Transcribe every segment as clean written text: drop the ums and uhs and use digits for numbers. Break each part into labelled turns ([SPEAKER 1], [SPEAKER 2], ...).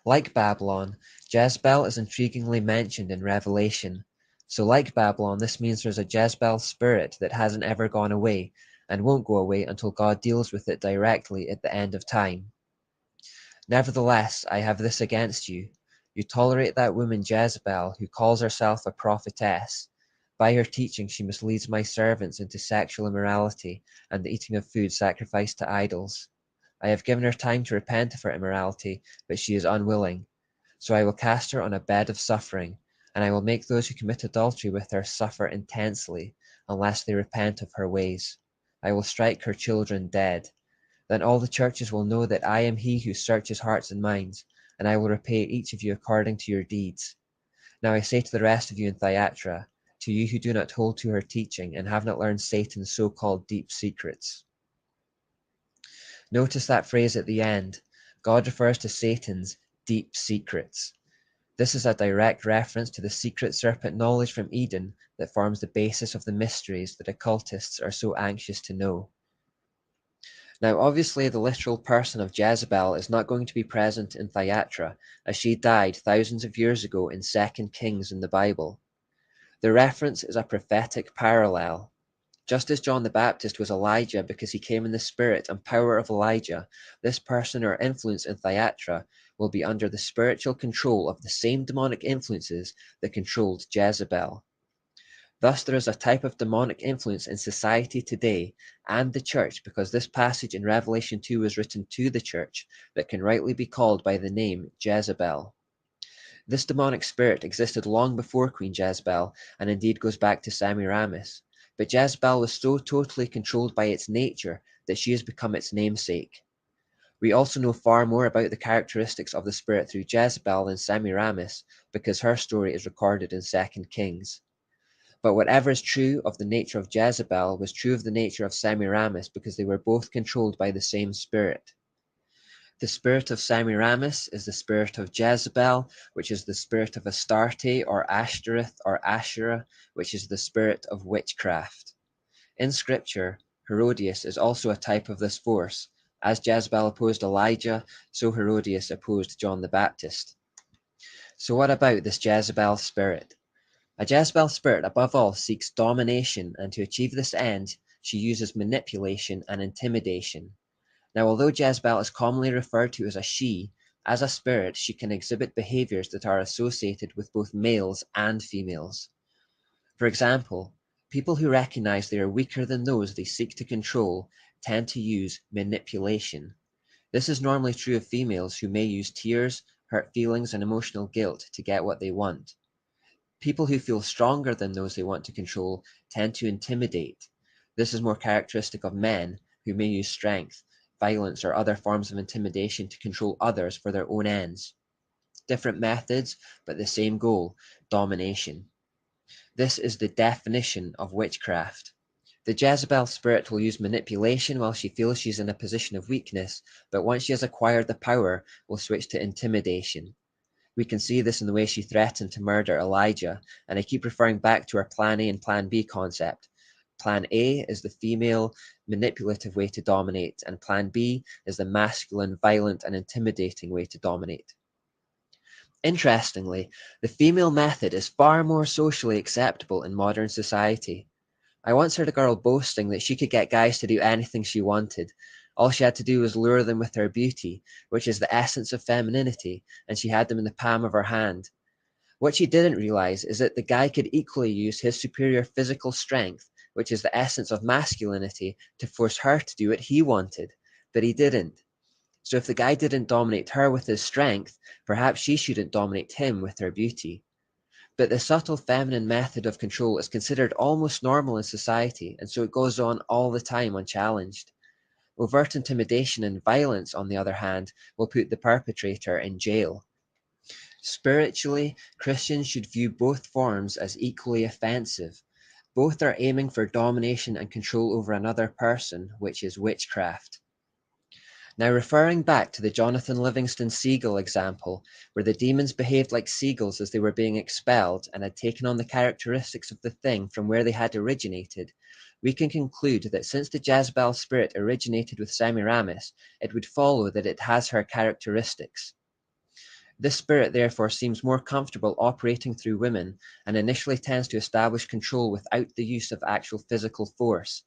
[SPEAKER 1] Like Babylon, Jezebel is intriguingly mentioned in Revelation. So like Babylon, this means there's a Jezebel spirit that hasn't ever gone away and won't go away until God deals with it directly at the end of time. Nevertheless, I have this against you. You tolerate that woman Jezebel, who calls herself a prophetess. By her teaching, she misleads my servants into sexual immorality and the eating of food sacrificed to idols. I have given her time to repent of her immorality, but she is unwilling. So I will cast her on a bed of suffering, and I will make those who commit adultery with her suffer intensely, unless they repent of her ways. I will strike her children dead. Then all the churches will know that I am he who searches hearts and minds, and I will repay each of you according to your deeds. Now I say to the rest of you in Thyatira, to you who do not hold to her teaching and have not learned Satan's so-called deep secrets. Notice that phrase at the end. God refers to Satan's deep secrets. This is a direct reference to the secret serpent knowledge from Eden that forms the basis of the mysteries that occultists are so anxious to know. Now, obviously, the literal person of Jezebel is not going to be present in Thyatira, as she died thousands of years ago in 2 Kings in the Bible. The reference is a prophetic parallel. Just as John the Baptist was Elijah because he came in the spirit and power of Elijah, this person or influence in Thyatira will be under the spiritual control of the same demonic influences that controlled Jezebel. Thus, there is a type of demonic influence in society today and the church because this passage in Revelation 2 was written to the church that can rightly be called by the name Jezebel. This demonic spirit existed long before Queen Jezebel and indeed goes back to Semiramis. But Jezebel was so totally controlled by its nature that she has become its namesake. We also know far more about the characteristics of the spirit through Jezebel than Semiramis because her story is recorded in 2 Kings. But whatever is true of the nature of Jezebel was true of the nature of Semiramis because they were both controlled by the same spirit. The spirit of Semiramis is the spirit of Jezebel, which is the spirit of Astarte or Ashtoreth or Asherah, which is the spirit of witchcraft. In scripture, Herodias is also a type of this force. As Jezebel opposed Elijah, so Herodias opposed John the Baptist. So what about this Jezebel spirit? A Jezebel spirit above all seeks domination, and to achieve this end, she uses manipulation and intimidation. Now, although Jezebel is commonly referred to as a she, as a spirit, she can exhibit behaviors that are associated with both males and females. For example, people who recognize they are weaker than those they seek to control tend to use manipulation. This is normally true of females who may use tears, hurt feelings, and emotional guilt to get what they want. People who feel stronger than those they want to control tend to intimidate. This is more characteristic of men who may use strength, violence, or other forms of intimidation to control others for their own ends. Different methods, but the same goal, domination. This is the definition of witchcraft. The Jezebel spirit will use manipulation while she feels she's in a position of weakness, but once she has acquired the power, will switch to intimidation. We can see this in the way she threatened to murder Elijah, and I keep referring back to our Plan A and Plan B concept. Plan A is the female, manipulative way to dominate, and Plan B is the masculine, violent, and intimidating way to dominate. Interestingly, the female method is far more socially acceptable in modern society. I once heard a girl boasting that she could get guys to do anything she wanted. All she had to do was lure them with her beauty, which is the essence of femininity, and she had them in the palm of her hand. What she didn't realize is that the guy could equally use his superior physical strength, which is the essence of masculinity, to force her to do what he wanted, but he didn't. So if the guy didn't dominate her with his strength, perhaps she shouldn't dominate him with her beauty. But the subtle feminine method of control is considered almost normal in society, and so it goes on all the time unchallenged. Overt intimidation and violence, on the other hand, will put the perpetrator in jail. Spiritually, Christians should view both forms as equally offensive. Both are aiming for domination and control over another person, which is witchcraft. Now, referring back to the Jonathan Livingston seagull example, where the demons behaved like seagulls as they were being expelled and had taken on the characteristics of the thing from where they had originated, we can conclude that since the Jezebel spirit originated with Semiramis, it would follow that it has her characteristics. This spirit therefore seems more comfortable operating through women and initially tends to establish control without the use of actual physical force.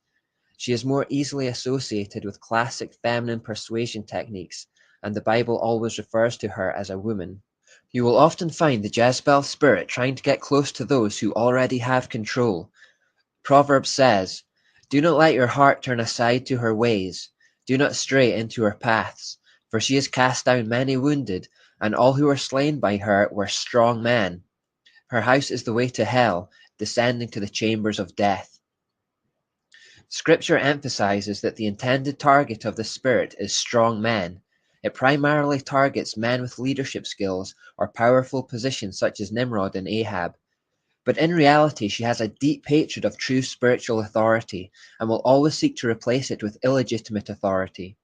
[SPEAKER 1] She is more easily associated with classic feminine persuasion techniques, and the Bible always refers to her as a woman. You will often find the Jezebel spirit trying to get close to those who already have control. Proverbs says, "Do not let your heart turn aside to her ways. Do not stray into her paths. For she has cast down many wounded, and all who were slain by her were strong men. Her house is the way to hell, descending to the chambers of death." Scripture emphasizes that the intended target of the spirit is strong men. It primarily targets men with leadership skills or powerful positions such as Nimrod and Ahab. But in reality, she has a deep hatred of true spiritual authority and will always seek to replace it with illegitimate authority.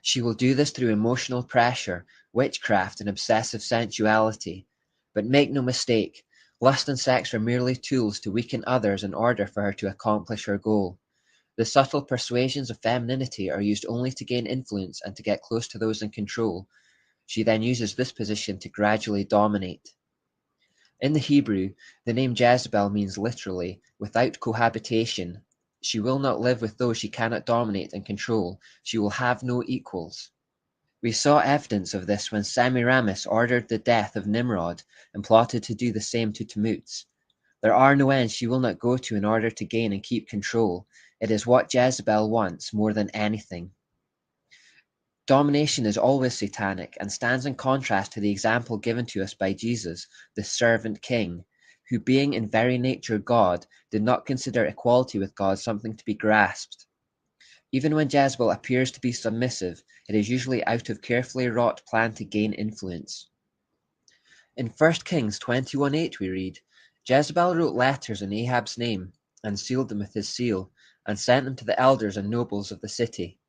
[SPEAKER 1] She will do this through emotional pressure, witchcraft, and obsessive sensuality. But make no mistake, lust and sex are merely tools to weaken others in order for her to accomplish her goal. The subtle persuasions of femininity are used only to gain influence and to get close to those in control. She then uses this position to gradually dominate. In the Hebrew, the name Jezebel means literally, without cohabitation. She will not live with those she cannot dominate and control. She will have no equals. We saw evidence of this when Semiramis ordered the death of Nimrod and plotted to do the same to Tammuz. There are no ends she will not go to in order to gain and keep control. It is what Jezebel wants more than anything. Domination is always satanic and stands in contrast to the example given to us by Jesus, the servant king, who, being in very nature God, did not consider equality with God something to be grasped. Even when Jezebel appears to be submissive, it is usually out of carefully wrought plan to gain influence. In 1 Kings 21:8 we read, "Jezebel wrote letters in Ahab's name, and sealed them with his seal, and sent them to the elders and nobles of the city."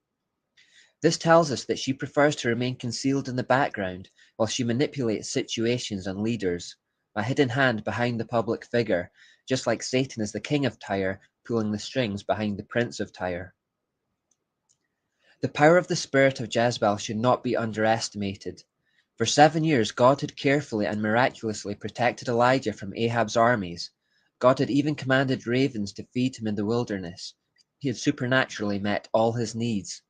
[SPEAKER 1] This tells us that she prefers to remain concealed in the background while she manipulates situations and leaders, a hidden hand behind the public figure, just like Satan is the king of Tyre, pulling the strings behind the prince of Tyre. The power of the spirit of Jezebel should not be underestimated. For 7 years, God had carefully and miraculously protected Elijah from Ahab's armies. God had even commanded ravens to feed him in the wilderness. He had supernaturally met all his needs.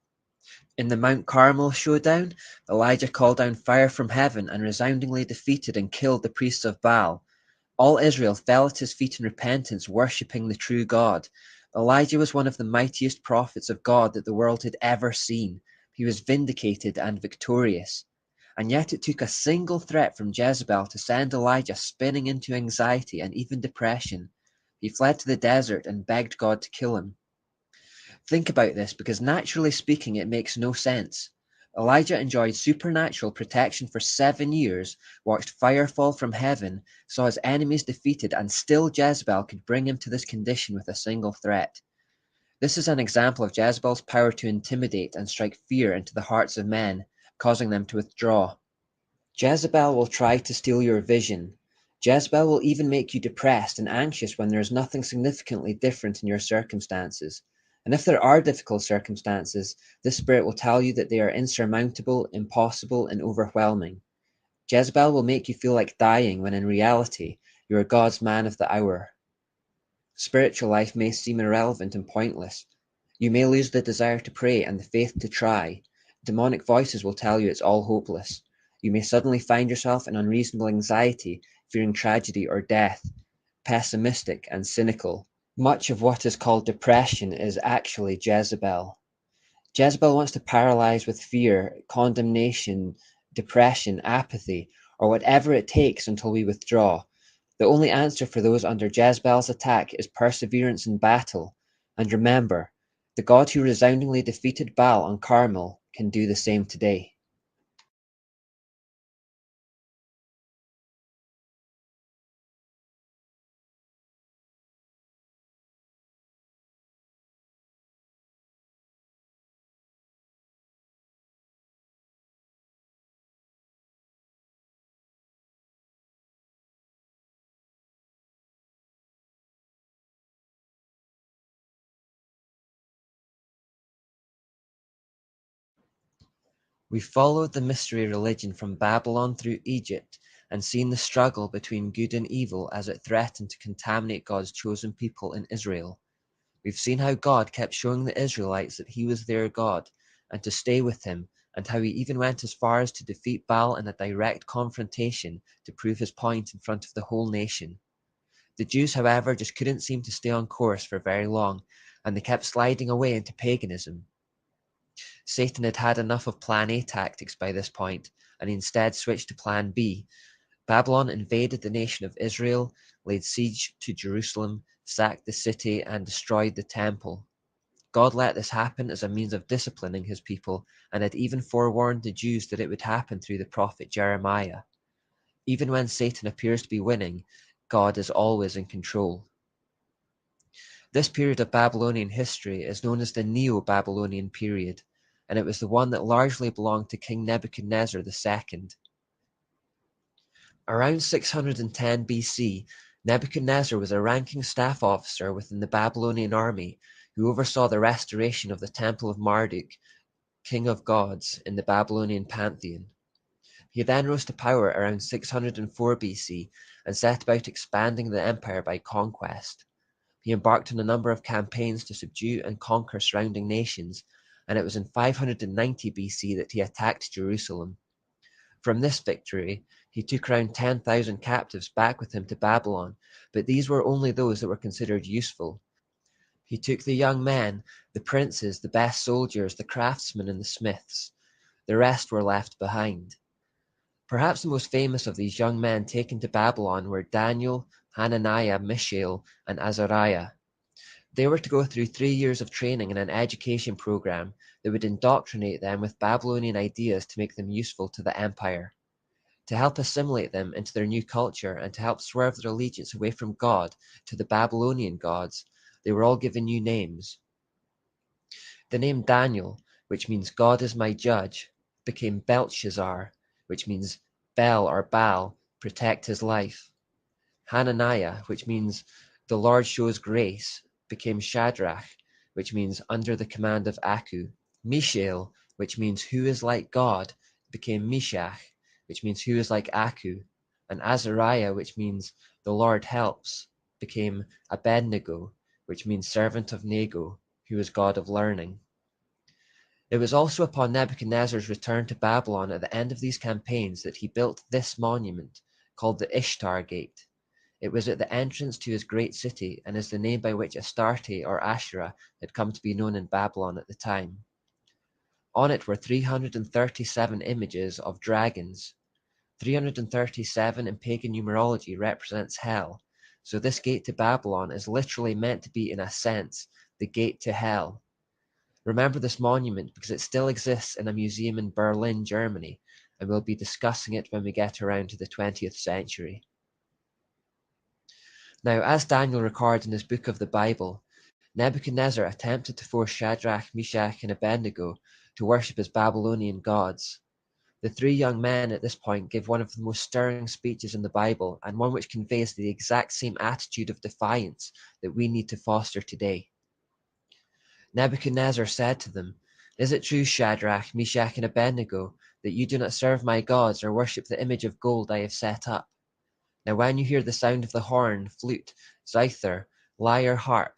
[SPEAKER 1] In the Mount Carmel showdown, Elijah called down fire from heaven and resoundingly defeated and killed the priests of Baal. All Israel fell at his feet in repentance, worshipping the true God. Elijah was one of the mightiest prophets of God that the world had ever seen. He was vindicated and victorious. And yet it took a single threat from Jezebel to send Elijah spinning into anxiety and even depression. He fled to the desert and begged God to kill him. Think about this, because naturally speaking, it makes no sense. Elijah enjoyed supernatural protection for 7 years, watched fire fall from heaven, saw his enemies defeated, and still Jezebel could bring him to this condition with a single threat. This is an example of Jezebel's power to intimidate and strike fear into the hearts of men, causing them to withdraw. Jezebel will try to steal your vision. Jezebel will even make you depressed and anxious when there is nothing significantly different in your circumstances. And if there are difficult circumstances, this spirit will tell you that they are insurmountable, impossible, and overwhelming. Jezebel will make you feel like dying when in reality, you are God's man of the hour. Spiritual life may seem irrelevant and pointless. You may lose the desire to pray and the faith to try. Demonic voices will tell you it's all hopeless. You may suddenly find yourself in unreasonable anxiety, fearing tragedy or death, pessimistic and cynical. Much of what is called depression is actually Jezebel. Jezebel wants to paralyze with fear, condemnation, depression, apathy, or whatever it takes until we withdraw. The only answer for those under Jezebel's attack is perseverance in battle. And remember, the God who resoundingly defeated Baal on Carmel can do the same today. We followed the mystery religion from Babylon through Egypt and seen the struggle between good and evil as it threatened to contaminate God's chosen people in Israel. We've seen how God kept showing the Israelites that he was their God and to stay with him, and how he even went as far as to defeat Baal in a direct confrontation to prove his point in front of the whole nation. The Jews, however, just couldn't seem to stay on course for very long, and they kept sliding away into paganism. Satan had had enough of Plan A tactics by this point, and he instead switched to Plan B. Babylon invaded the nation of Israel, laid siege to Jerusalem, sacked the city, and destroyed the temple. God let this happen as a means of disciplining his people, and had even forewarned the Jews that it would happen through the prophet Jeremiah. Even when Satan appears to be winning, God is always in control. This period of Babylonian history is known as the Neo-Babylonian period, and it was the one that largely belonged to King Nebuchadnezzar II. Around 610 BC, Nebuchadnezzar was a ranking staff officer within the Babylonian army who oversaw the restoration of the Temple of Marduk, king of gods, in the Babylonian pantheon. He then rose to power around 604 BC and set about expanding the empire by conquest. He embarked on a number of campaigns to subdue and conquer surrounding nations, and it was in 590 BC that he attacked Jerusalem. From this victory, he took around 10,000 captives back with him to Babylon, but these were only those that were considered useful. He took the young men, the princes, the best soldiers, the craftsmen, and the smiths. The rest were left behind. Perhaps the most famous of these young men taken to Babylon were Daniel, Hananiah, Mishael, and Azariah. They were to go through 3 years of training in an education program that would indoctrinate them with Babylonian ideas to make them useful to the empire. To help assimilate them into their new culture and to help swerve their allegiance away from God to the Babylonian gods, they were all given new names. The name Daniel, which means God is my judge, became Belshazzar, which means Bel or Baal, protect his life. Hananiah, which means the Lord shows grace, became Shadrach, which means under the command of Aku. Mishael, which means who is like God, became Meshach, which means who is like Aku. And Azariah, which means the Lord helps, became Abednego, which means servant of Nego, who is God of learning. It was also upon Nebuchadnezzar's return to Babylon at the end of these campaigns that he built this monument, called the Ishtar Gate. It was at the entrance to his great city, and is the name by which Astarte or Asherah had come to be known in Babylon at the time. On it were 337 images of dragons. 337 in pagan numerology represents hell, so this gate to Babylon is literally meant to be, in a sense, the gate to hell. Remember this monument because it still exists in a museum in Berlin, Germany, and we'll be discussing it when we get around to the 20th century. Now, as Daniel records in his book of the Bible, Nebuchadnezzar attempted to force Shadrach, Meshach, and Abednego to worship his Babylonian gods. The three young men at this point give one of the most stirring speeches in the Bible, and one which conveys the exact same attitude of defiance that we need to foster today. Nebuchadnezzar said to them, "Is it true, Shadrach, Meshach, and Abednego, that you do not serve my gods or worship the image of gold I have set up? Now when you hear the sound of the horn, flute, zither, lyre, harp,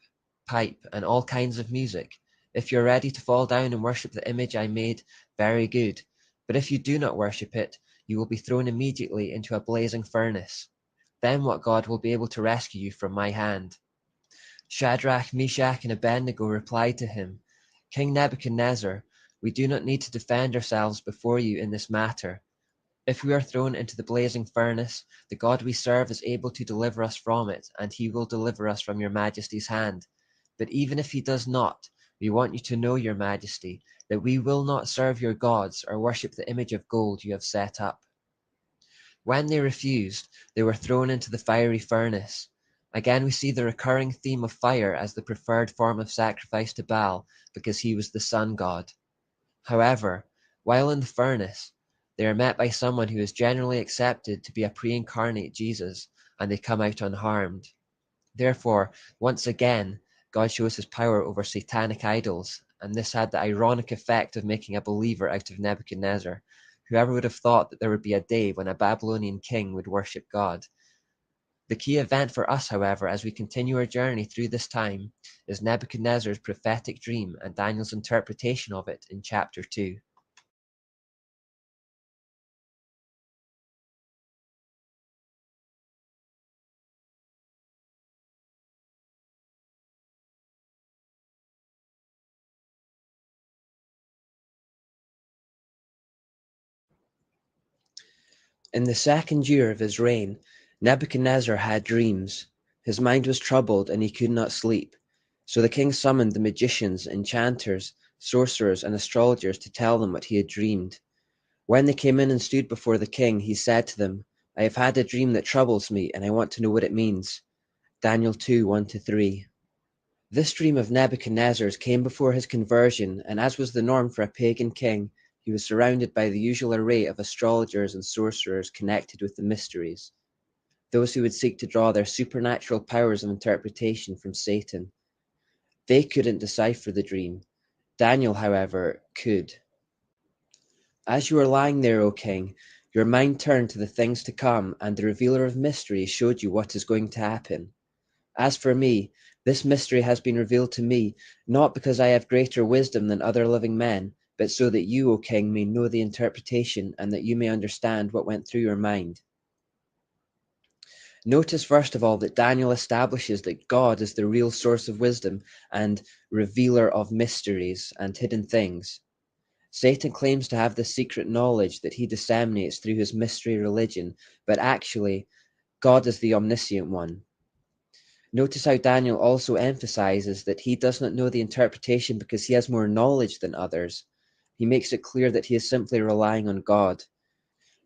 [SPEAKER 1] pipe, and all kinds of music, if you are ready to fall down and worship the image I made, very good. But if you do not worship it, you will be thrown immediately into a blazing furnace. Then what God will be able to rescue you from my hand?" Shadrach, Meshach, and Abednego replied to him, "King Nebuchadnezzar, we do not need to defend ourselves before you in this matter. If we are thrown into the blazing furnace, the God we serve is able to deliver us from it, and he will deliver us from your majesty's hand. But even if he does not, we want you to know, your majesty, that we will not serve your gods or worship the image of gold you have set up." When they refused, they were thrown into the fiery furnace. Again, we see the recurring theme of fire as the preferred form of sacrifice to Baal, because he was the sun god. However, while in the furnace, they are met by someone who is generally accepted to be a pre-incarnate Jesus, and they come out unharmed. Therefore, once again, God shows his power over satanic idols and this had the ironic effect of making a believer out of Nebuchadnezzar. Whoever would have thought that there would be a day when a Babylonian king would worship God? The key event for us, however, as we continue our journey through this time, is Nebuchadnezzar's prophetic dream and Daniel's interpretation of it in chapter 2. In the second year of his reign, Nebuchadnezzar had dreams. His mind was troubled, and he could not sleep. So the king summoned the magicians, enchanters, sorcerers, and astrologers to tell them what he had dreamed. When they came in and stood before the king, he said to them, "I have had a dream that troubles me, and I want to know what it means." Daniel 2 1-3. This dream of Nebuchadnezzar's came before his conversion, and as was the norm for a pagan king, he was surrounded by the usual array of astrologers and sorcerers connected with the mysteries, those who would seek to draw their supernatural powers of interpretation from Satan. They couldn't decipher the dream. Daniel, however, could. As you were lying there, O king, your mind turned to the things to come, and the revealer of mysteries showed you what is going to happen. As for me, this mystery has been revealed to me, not because I have greater wisdom than other living men, but so that you, O king, may know the interpretation and that you may understand what went through your mind. Notice first of all that Daniel establishes that God is the real source of wisdom and revealer of mysteries and hidden things. Satan claims to have the secret knowledge that he disseminates through his mystery religion, but actually, God is the omniscient one. Notice how Daniel also emphasizes that he does not know the interpretation because he has more knowledge than others. He makes it clear that he is simply relying on God.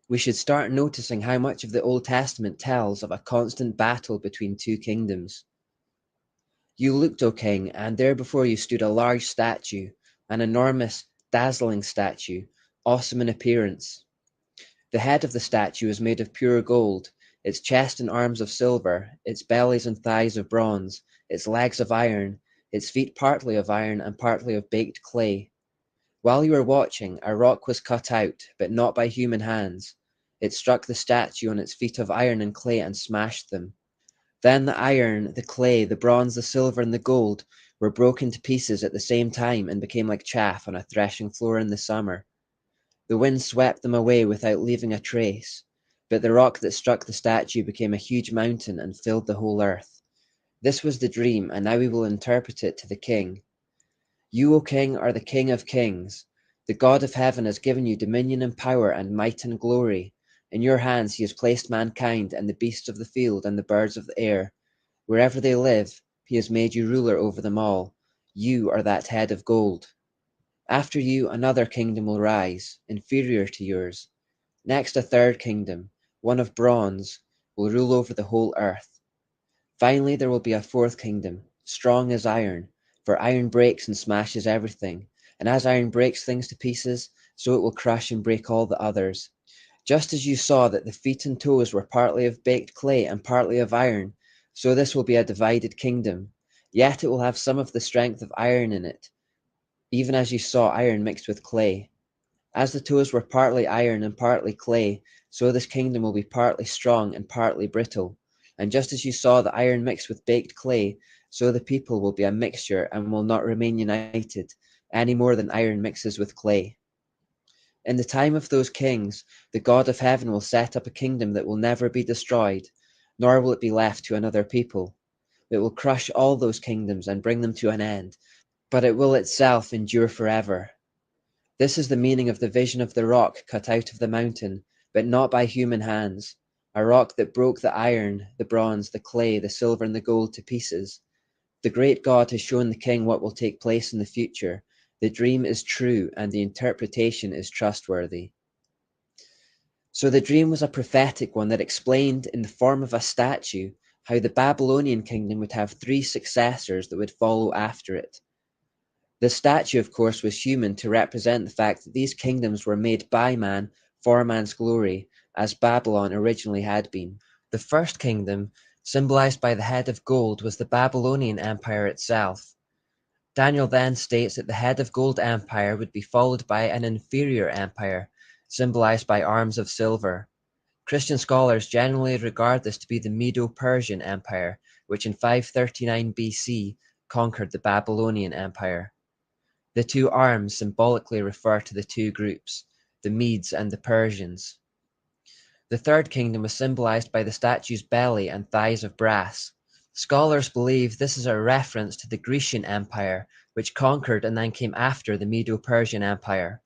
[SPEAKER 1] We should start noticing how much of the Old Testament tells of a constant battle between two kingdoms. You looked, O king, and there before you stood a large statue, an enormous, dazzling statue, awesome in appearance. The head of the statue is made of pure gold, its chest and arms of silver, its bellies and thighs of bronze, its legs of iron, its feet partly of iron and partly of baked clay. While you were watching, a rock was cut out, but not by human hands. It struck the statue on its feet of iron and clay and smashed them. Then the iron, the clay, the bronze, the silver, and the gold were broken to pieces at the same time and became like chaff on a threshing floor in the summer. The wind swept them away without leaving a trace, but the rock that struck the statue became a huge mountain and filled the whole earth. This was the dream, and now we will interpret it to the king. You, O king, are the king of kings. The God of heaven has given you dominion and power and might and glory. In your hands he has placed mankind and the beasts of the field and the birds of the air. Wherever they live, he has made you ruler over them all. You are that head of gold. After you, another kingdom will rise, inferior to yours. Next, a third kingdom, one of bronze, will rule over the whole earth. Finally, there will be a fourth kingdom, strong as iron, for iron breaks and smashes everything, and as iron breaks things to pieces, so it will crush and break all the others. Just as you saw that the feet and toes were partly of baked clay and partly of iron, so this will be a divided kingdom. Yet it will have some of the strength of iron in it, even as you saw iron mixed with clay. As the toes were partly iron and partly clay, so this kingdom will be partly strong and partly brittle. And just as you saw the iron mixed with baked clay, so the people will be a mixture and will not remain united, any more than iron mixes with clay. In the time of those kings, the God of heaven will set up a kingdom that will never be destroyed, nor will it be left to another people. It will crush all those kingdoms and bring them to an end, but it will itself endure forever. This is the meaning of the vision of the rock cut out of the mountain, but not by human hands, a rock that broke the iron, the bronze, the clay, the silver, and the gold to pieces. The great God has shown the king what will take place in the future. The dream is true, and the interpretation is trustworthy. So the dream was a prophetic one that explained, in the form of a statue, how the Babylonian kingdom would have three successors that would follow after it. The statue, of course, was human to represent the fact that these kingdoms were made by man for man's glory, as Babylon originally had been. The first kingdom, symbolized by the head of gold, was the Babylonian Empire itself. Daniel then states that the head of gold empire would be followed by an inferior empire, symbolized by arms of silver. Christian scholars generally regard this to be the Medo-Persian Empire, which in 539 BC conquered the Babylonian Empire. The two arms symbolically refer to the two groups, the Medes and the Persians. The third kingdom was symbolized by the statue's belly and thighs of brass. Scholars believe this is a reference to the Grecian Empire, which conquered and then came after the Medo-Persian Empire.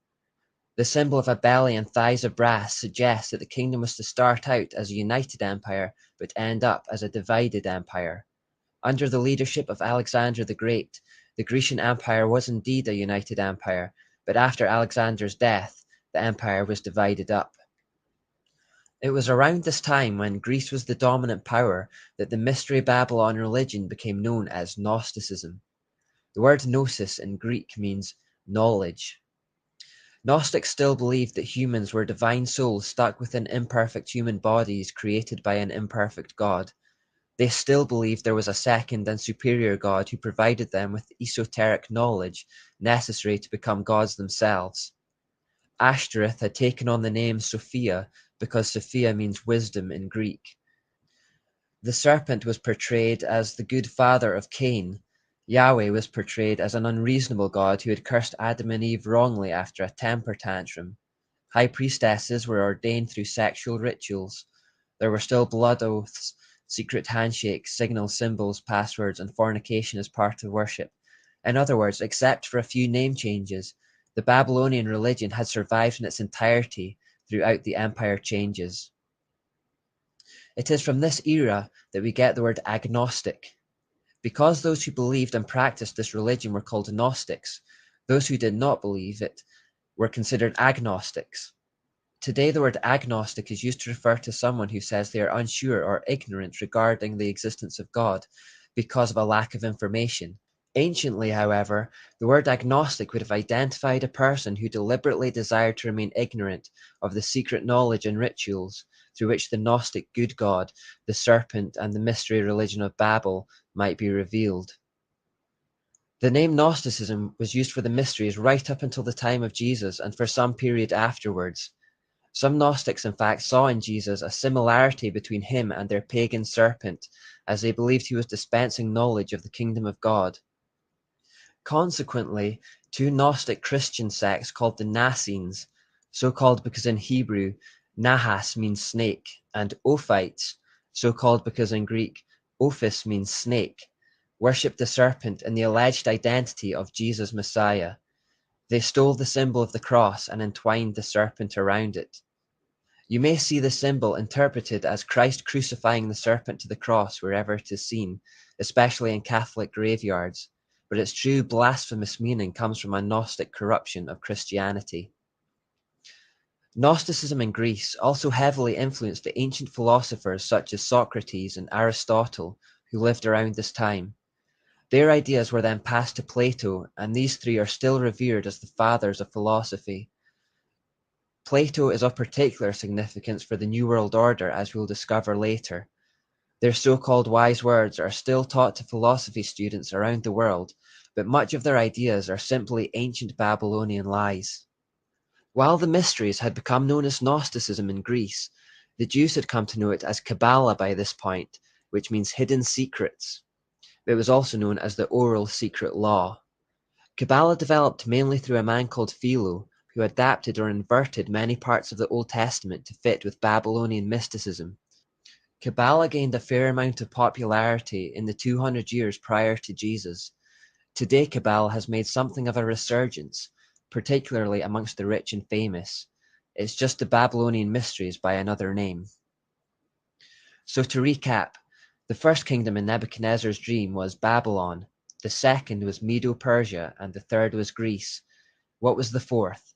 [SPEAKER 1] The symbol of a belly and thighs of brass suggests that the kingdom was to start out as a united empire, but end up as a divided empire. Under the leadership of Alexander the Great, the Grecian Empire was indeed a united empire, but after Alexander's death, the empire was divided up. It was around this time, when Greece was the dominant power, that the Mystery Babylon religion became known as Gnosticism. The word gnosis in Greek means knowledge. Gnostics still believed that humans were divine souls stuck within imperfect human bodies created by an imperfect God. They still believed there was a second and superior God who provided them with esoteric knowledge necessary to become gods themselves. Ashtoreth had taken on the name Sophia because Sophia means wisdom in Greek. The serpent was portrayed as the good father of Cain. Yahweh was portrayed as an unreasonable God who had cursed Adam and Eve wrongly after a temper tantrum. High priestesses were ordained through sexual rituals. There were still blood oaths, secret handshakes, signal symbols, passwords, and fornication as part of worship. In other words, except for a few name changes, the Babylonian religion had survived in its entirety throughout the empire changes. It is from this era that we get the word agnostic. Because those who believed and practiced this religion were called Gnostics, those who did not believe it were considered agnostics. Today, the word agnostic is used to refer to someone who says they are unsure or ignorant regarding the existence of God because of a lack of information. Anciently, however, the word agnostic would have identified a person who deliberately desired to remain ignorant of the secret knowledge and rituals through which the Gnostic good God, the serpent, and the mystery religion of Babel might be revealed. The name Gnosticism was used for the mysteries right up until the time of Jesus and for some period afterwards. Some Gnostics, in fact, saw in Jesus a similarity between him and their pagan serpent, as they believed he was dispensing knowledge of the kingdom of God. Consequently, two Gnostic Christian sects called the Nassenes, so called because in Hebrew Nahas means snake, and Ophites, so called because in Greek Ophis means snake, worshipped the serpent in the alleged identity of Jesus Messiah. They stole the symbol of the cross and entwined the serpent around it. You may see the symbol interpreted as Christ crucifying the serpent to the cross wherever it is seen, especially in Catholic graveyards, but its true blasphemous meaning comes from a Gnostic corruption of Christianity. Gnosticism in Greece also heavily influenced the ancient philosophers such as Socrates and Aristotle, who lived around this time. Their ideas were then passed to Plato, and these three are still revered as the fathers of philosophy. Plato is of particular significance for the New World Order, as we'll discover later. Their so-called wise words are still taught to philosophy students around the world, but much of their ideas are simply ancient Babylonian lies. While the mysteries had become known as Gnosticism in Greece, the Jews had come to know it as Kabbalah by this point, which means hidden secrets. It was also known as the oral secret law. Kabbalah developed mainly through a man called Philo, who adapted or inverted many parts of the Old Testament to fit with Babylonian mysticism. Kabbalah gained a fair amount of popularity in the 200 years prior to Jesus. Today, Kabbalah has made something of a resurgence, particularly amongst the rich and famous. It's just the Babylonian mysteries by another name. So to recap, the first kingdom in Nebuchadnezzar's dream was Babylon, the second was Medo-Persia, and the third was Greece. What was the fourth?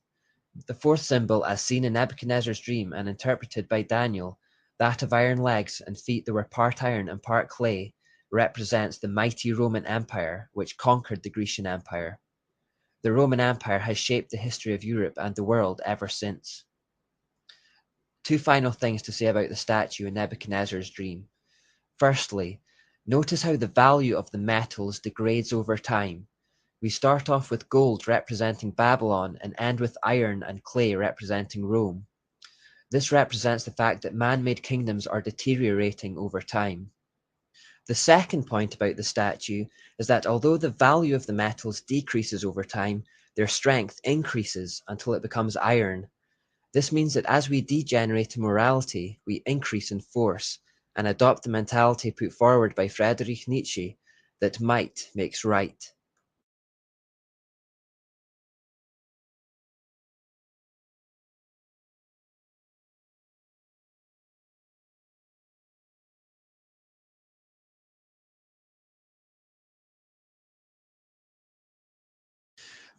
[SPEAKER 1] The fourth symbol, as seen in Nebuchadnezzar's dream and interpreted by Daniel, that of iron legs and feet that were part iron and part clay, represents the mighty Roman Empire, which conquered the Grecian Empire. The Roman Empire has shaped the history of Europe and the world ever since. Two final things to say about the statue in Nebuchadnezzar's dream. Firstly, notice how the value of the metals degrades over time. We start off with gold representing Babylon and end with iron and clay representing Rome. This represents the fact that man-made kingdoms are deteriorating over time. The second point about the statue is that although the value of the metals decreases over time, their strength increases until it becomes iron. This means that as we degenerate in morality, we increase in force and adopt the mentality put forward by Friedrich Nietzsche that might makes right.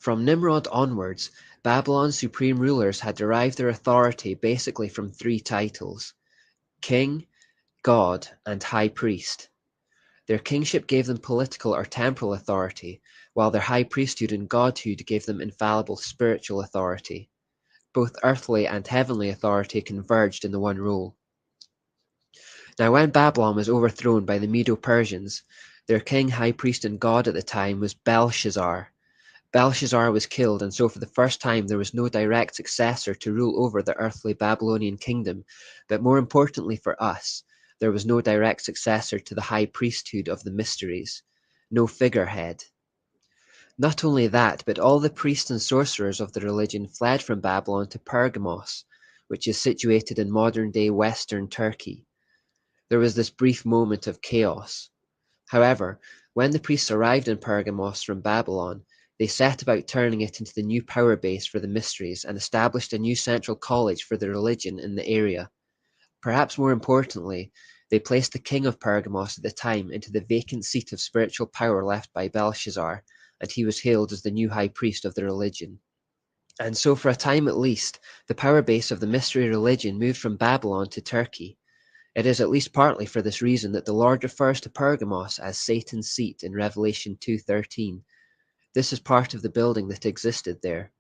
[SPEAKER 1] From Nimrod onwards, Babylon's supreme rulers had derived their authority basically from three titles: king, god, and high priest. Their kingship gave them political or temporal authority, while their high priesthood and godhood gave them infallible spiritual authority. Both earthly and heavenly authority converged in the one rule. Now when Babylon was overthrown by the Medo-Persians, their king, high priest, and god at the time was Belshazzar. Belshazzar was killed, and so for the first time there was no direct successor to rule over the earthly Babylonian kingdom, but more importantly for us, there was no direct successor to the high priesthood of the mysteries, no figurehead. Not only that, but all the priests and sorcerers of the religion fled from Babylon to Pergamos, which is situated in modern-day western Turkey. There was this brief moment of chaos. However, when the priests arrived in Pergamos from Babylon, they set about turning it into the new power base for the mysteries and established a new central college for the religion in the area. Perhaps more importantly, they placed the king of Pergamos at the time into the vacant seat of spiritual power left by Belshazzar, and he was hailed as the new high priest of the religion. And so for a time at least, the power base of the mystery religion moved from Babylon to Turkey. It is at least partly for this reason that the Lord refers to Pergamos as Satan's seat in Revelation 2:13. This is part of the building that existed there.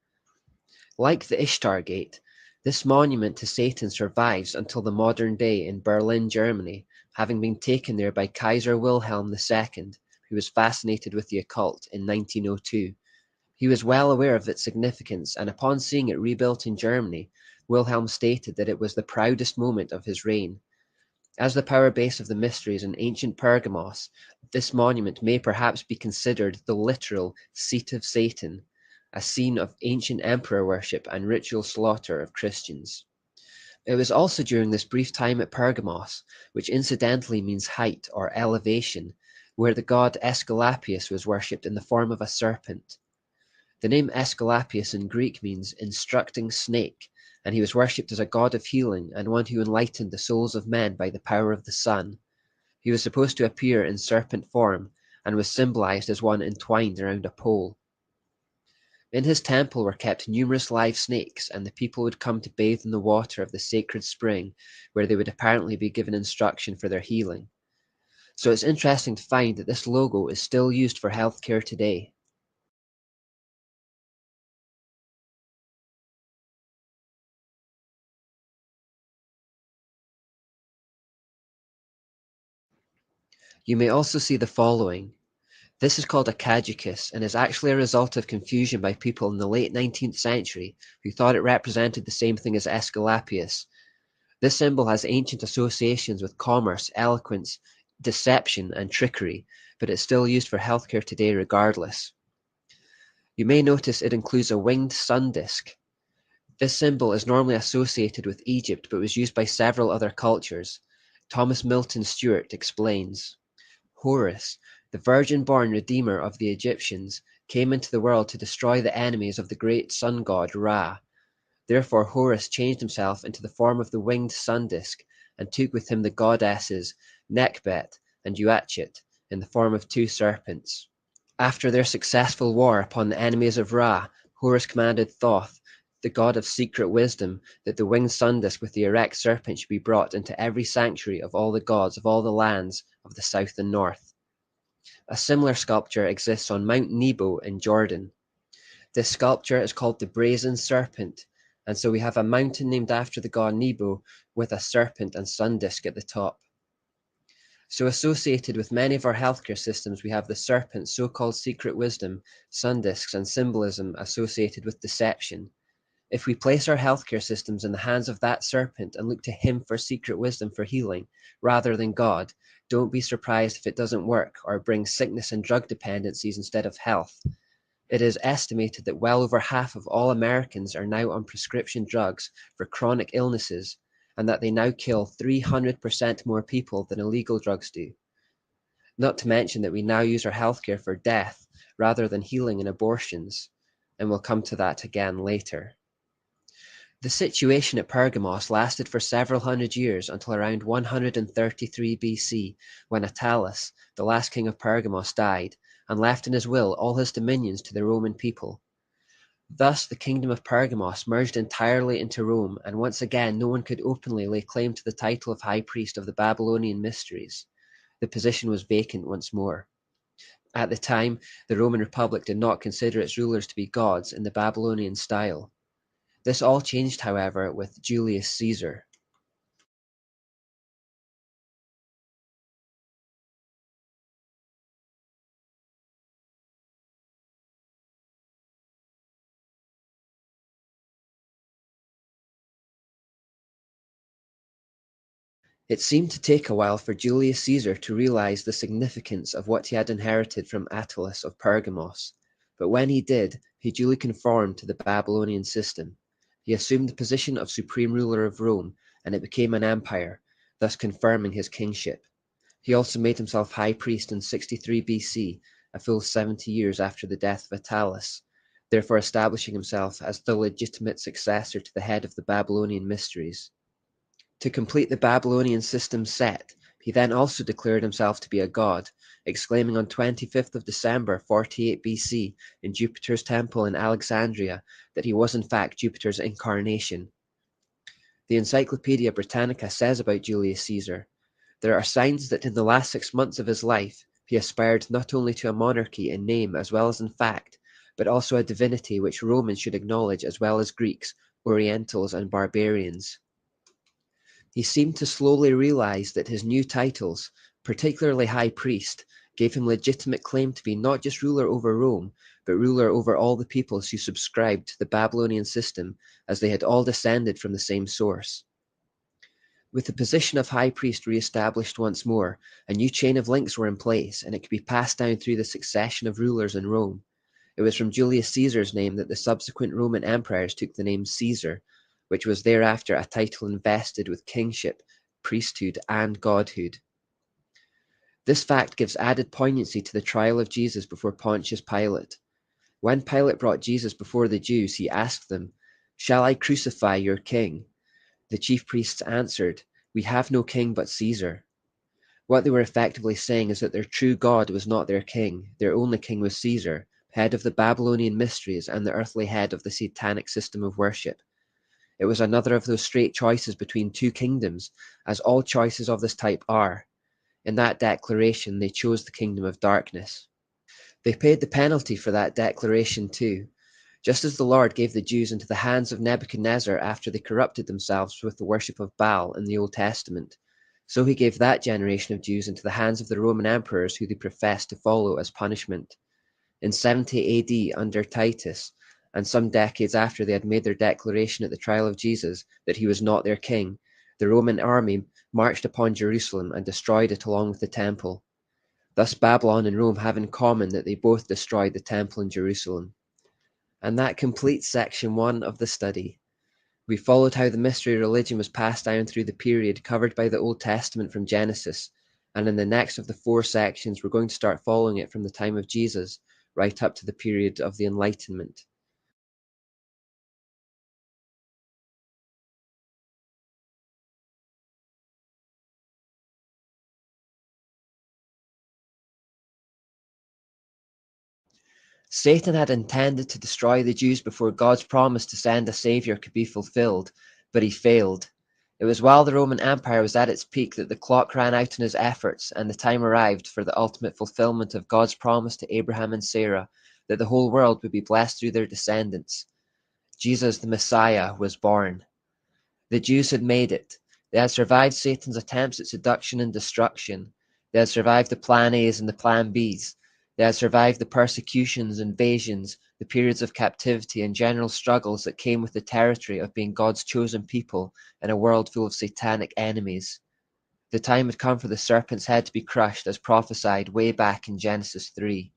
[SPEAKER 1] Like the Ishtar Gate, this monument to Satan survives until the modern day in Berlin, Germany, having been taken there by Kaiser Wilhelm II, who was fascinated with the occult in 1902. He was well aware of its significance, and upon seeing it rebuilt in Germany, Wilhelm stated that it was the proudest moment of his reign. As the power base of the mysteries in ancient Pergamos, this monument may perhaps be considered the literal seat of Satan, a scene of ancient emperor worship and ritual slaughter of Christians. It was also during this brief time at Pergamos, which incidentally means height or elevation, where the god Aesculapius was worshipped in the form of a serpent. The name Aesculapius in Greek means instructing snake, and he was worshipped as a god of healing and one who enlightened the souls of men by the power of the sun. He was supposed to appear in serpent form and was symbolized as one entwined around a pole. In his temple were kept numerous live snakes, and the people would come to bathe in the water of the sacred spring, where they would apparently be given instruction for their healing. So it's interesting to find that this logo is still used for healthcare today. You may also see the following. This is called a caducus and is actually a result of confusion by people in the late 19th century who thought it represented the same thing as Aesculapius. This symbol has ancient associations with commerce, eloquence, deception, and trickery, but it's still used for healthcare today regardless. You may notice it includes a winged sun disk. This symbol is normally associated with Egypt but was used by several other cultures. Thomas Milton Stewart explains. Horus, the virgin-born redeemer of the Egyptians, came into the world to destroy the enemies of the great sun god Ra. Therefore Horus changed himself into the form of the winged sun disk and took with him the goddesses Nekhbet and Uatchit in the form of two serpents. After their successful war upon the enemies of Ra, Horus commanded Thoth, the god of secret wisdom, that the winged sun disk with the erect serpent should be brought into every sanctuary of all the gods of all the lands of the south and north. A similar sculpture exists on Mount Nebo in Jordan. This sculpture is called the Brazen Serpent, and so we have a mountain named after the god Nebo with a serpent and sun disk at the top. So associated with many of our healthcare systems, we have the serpent's so-called secret wisdom, sun discs, and symbolism associated with deception. If we place our healthcare systems in the hands of that serpent and look to him for secret wisdom for healing, rather than God, don't be surprised if it doesn't work or brings sickness and drug dependencies instead of health. It is estimated that well over half of all Americans are now on prescription drugs for chronic illnesses, and that they now kill 300% more people than illegal drugs do. Not to mention that we now use our healthcare for death rather than healing and abortions, and we'll come to that again later. The situation at Pergamos lasted for several hundred years until around 133 BC, when Attalus, the last king of Pergamos, died and left in his will all his dominions to the Roman people. Thus the kingdom of Pergamos merged entirely into Rome, and once again no one could openly lay claim to the title of high priest of the Babylonian mysteries. The position was vacant once more. At the time, the Roman Republic did not consider its rulers to be gods in the Babylonian style. This all changed, however, with Julius Caesar. It seemed to take a while for Julius Caesar to realize the significance of what he had inherited from Attalus of Pergamos, but when he did, he duly conformed to the Babylonian system. He assumed the position of supreme ruler of Rome, and it became an empire, thus confirming his kingship. He also made himself high priest in 63 BC, a full 70 years after the death of Attalus, therefore establishing himself as the legitimate successor to the head of the Babylonian mysteries. To complete the Babylonian system set, he then also declared himself to be a god, exclaiming on 25th of December 48 BC in Jupiter's temple in Alexandria that he was in fact Jupiter's incarnation. The Encyclopaedia Britannica says about Julius Caesar, there are signs that in the last 6 months of his life he aspired not only to a monarchy in name as well as in fact, but also a divinity which Romans should acknowledge as well as Greeks, Orientals, and barbarians. He seemed to slowly realize that his new titles, particularly high priest, gave him legitimate claim to be not just ruler over Rome, but ruler over all the peoples who subscribed to the Babylonian system, as they had all descended from the same source. With the position of high priest re-established once more, a new chain of links were in place, and it could be passed down through the succession of rulers in Rome. It was from Julius Caesar's name that the subsequent Roman emperors took the name Caesar, which was thereafter a title invested with kingship, priesthood, and godhood. This fact gives added poignancy to the trial of Jesus before Pontius Pilate. When Pilate brought Jesus before the Jews, he asked them, "Shall I crucify your king?" The chief priests answered, "We have no king but Caesar." What they were effectively saying is that their true God was not their king, their only king was Caesar, head of the Babylonian mysteries and the earthly head of the satanic system of worship. It was another of those straight choices between two kingdoms, as all choices of this type are. In that declaration, they chose the kingdom of darkness. They paid the penalty for that declaration too. Just as the Lord gave the Jews into the hands of Nebuchadnezzar after they corrupted themselves with the worship of Baal in the Old Testament, so he gave that generation of Jews into the hands of the Roman emperors who they professed to follow as punishment. In 70 AD under Titus, and some decades after they had made their declaration at the trial of Jesus that he was not their king, the Roman army marched upon Jerusalem and destroyed it along with the temple. Thus Babylon and Rome have in common that they both destroyed the temple in Jerusalem. And that completes section 1 of the study. We followed how the mystery religion was passed down through the period covered by the Old Testament from Genesis, and in the next of the 4 sections we're going to start following it from the time of Jesus right up to the period of the Enlightenment. Satan had intended to destroy the Jews before God's promise to send a savior could be fulfilled, but he failed. It was while the Roman Empire was at its peak that the clock ran out in his efforts, and the time arrived for the ultimate fulfillment of God's promise to Abraham and Sarah that the whole world would be blessed through their descendants. Jesus, the Messiah, was born. The Jews had made it. They had survived Satan's attempts at seduction and destruction. They had survived the Plan A's and the Plan B's. They had survived the persecutions, invasions, the periods of captivity, and general struggles that came with the territory of being God's chosen people in a world full of satanic enemies. The time had come for the serpent's head to be crushed, as prophesied way back in Genesis 3.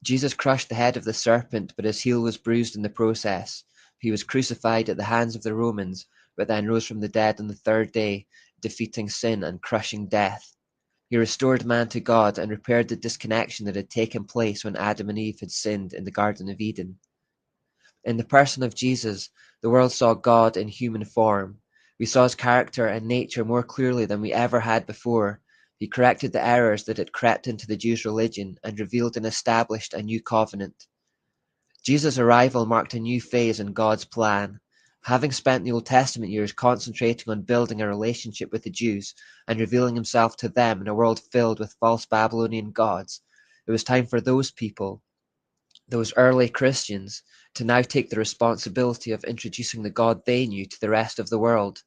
[SPEAKER 1] Jesus crushed the head of the serpent, but his heel was bruised in the process. He was crucified at the hands of the Romans, but then rose from the dead on the third day, defeating sin and crushing death. He restored man to God and repaired the disconnection that had taken place when Adam and Eve had sinned in the Garden of Eden. In the person of Jesus, the world saw God in human form. We saw his character and nature more clearly than we ever had before. He corrected the errors that had crept into the Jews' religion and revealed and established a new covenant. Jesus' arrival marked a new phase in God's plan. Having spent the Old Testament years concentrating on building a relationship with the Jews and revealing himself to them in a world filled with false Babylonian gods, it was time for those people, those early Christians, to now take the responsibility of introducing the God they knew to the rest of the world,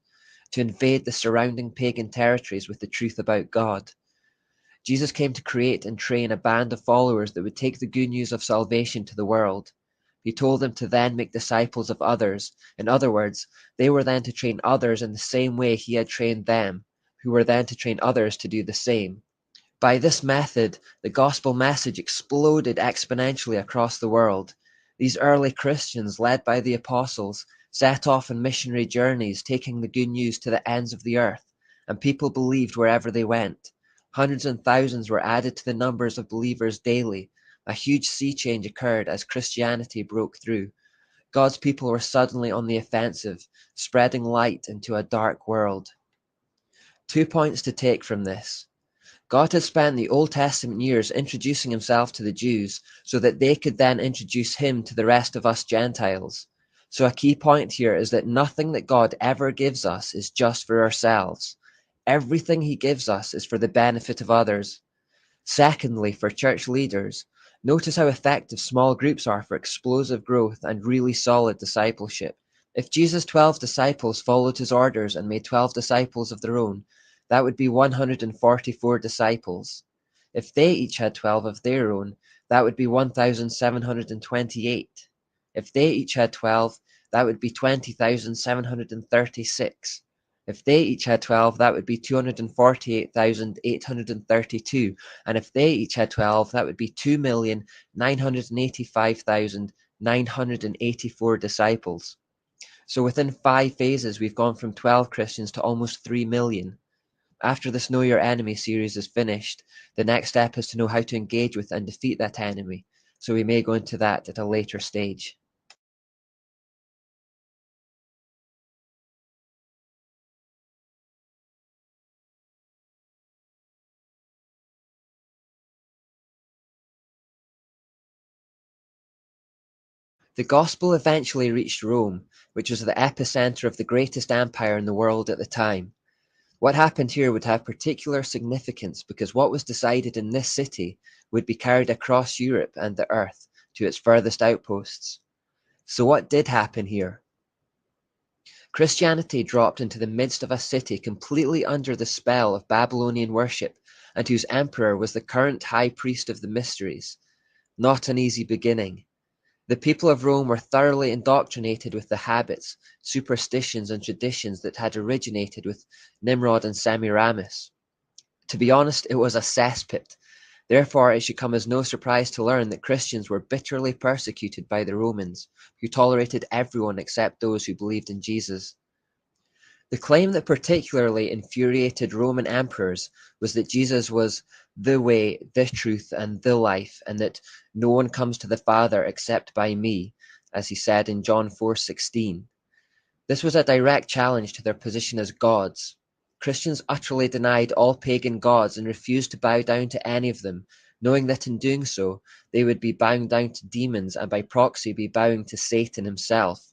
[SPEAKER 1] to invade the surrounding pagan territories with the truth about God. Jesus came to create and train a band of followers that would take the good news of salvation to the world. He told them to then make disciples of others. In other words, they were then to train others in the same way he had trained them, who were then to train others to do the same. By this method, the gospel message exploded exponentially across the world. These early Christians, led by the apostles, set off on missionary journeys, taking the good news to the ends of the earth, and people believed wherever they went. Hundreds and thousands were added to the numbers of believers daily. A huge sea change occurred as Christianity broke through. God's people were suddenly on the offensive, spreading light into a dark world. 2 points to take from this. God had spent the Old Testament years introducing himself to the Jews so that they could then introduce him to the rest of us Gentiles. So a key point here is that nothing that God ever gives us is just for ourselves. Everything he gives us is for the benefit of others. Secondly, for church leaders, notice how effective small groups are for explosive growth and really solid discipleship. If Jesus' 12 disciples followed his orders and made 12 disciples of their own, that would be 144 disciples. If they each had 12 of their own, that would be 1,728. If they each had 12, that would be 20,736. If they each had 12, that would be 248,832. And if they each had 12, that would be 2,985,984 disciples. So within 5 phases, we've gone from 12 Christians to almost 3 million. After this Know Your Enemy series is finished, the next step is to know how to engage with and defeat that enemy. So we may go into that at a later stage. The gospel eventually reached Rome, which was the epicenter of the greatest empire in the world at the time. What happened here would have particular significance because what was decided in this city would be carried across Europe and the earth to its furthest outposts. So what did happen here? Christianity dropped into the midst of a city completely under the spell of Babylonian worship and whose emperor was the current high priest of the mysteries. Not an easy beginning. The people of Rome were thoroughly indoctrinated with the habits, superstitions, and traditions that had originated with Nimrod and Semiramis. To be honest, it was a cesspit. Therefore, it should come as no surprise to learn that Christians were bitterly persecuted by the Romans, who tolerated everyone except those who believed in Jesus. The claim that particularly infuriated Roman emperors was that Jesus was the way, the truth, and the life, and that no one comes to the Father except by me, as he said in John 4:16. This was a direct challenge to their position as gods. Christians utterly denied all pagan gods and refused to bow down to any of them, knowing that in doing so, they would be bowing down to demons and by proxy be bowing to Satan himself.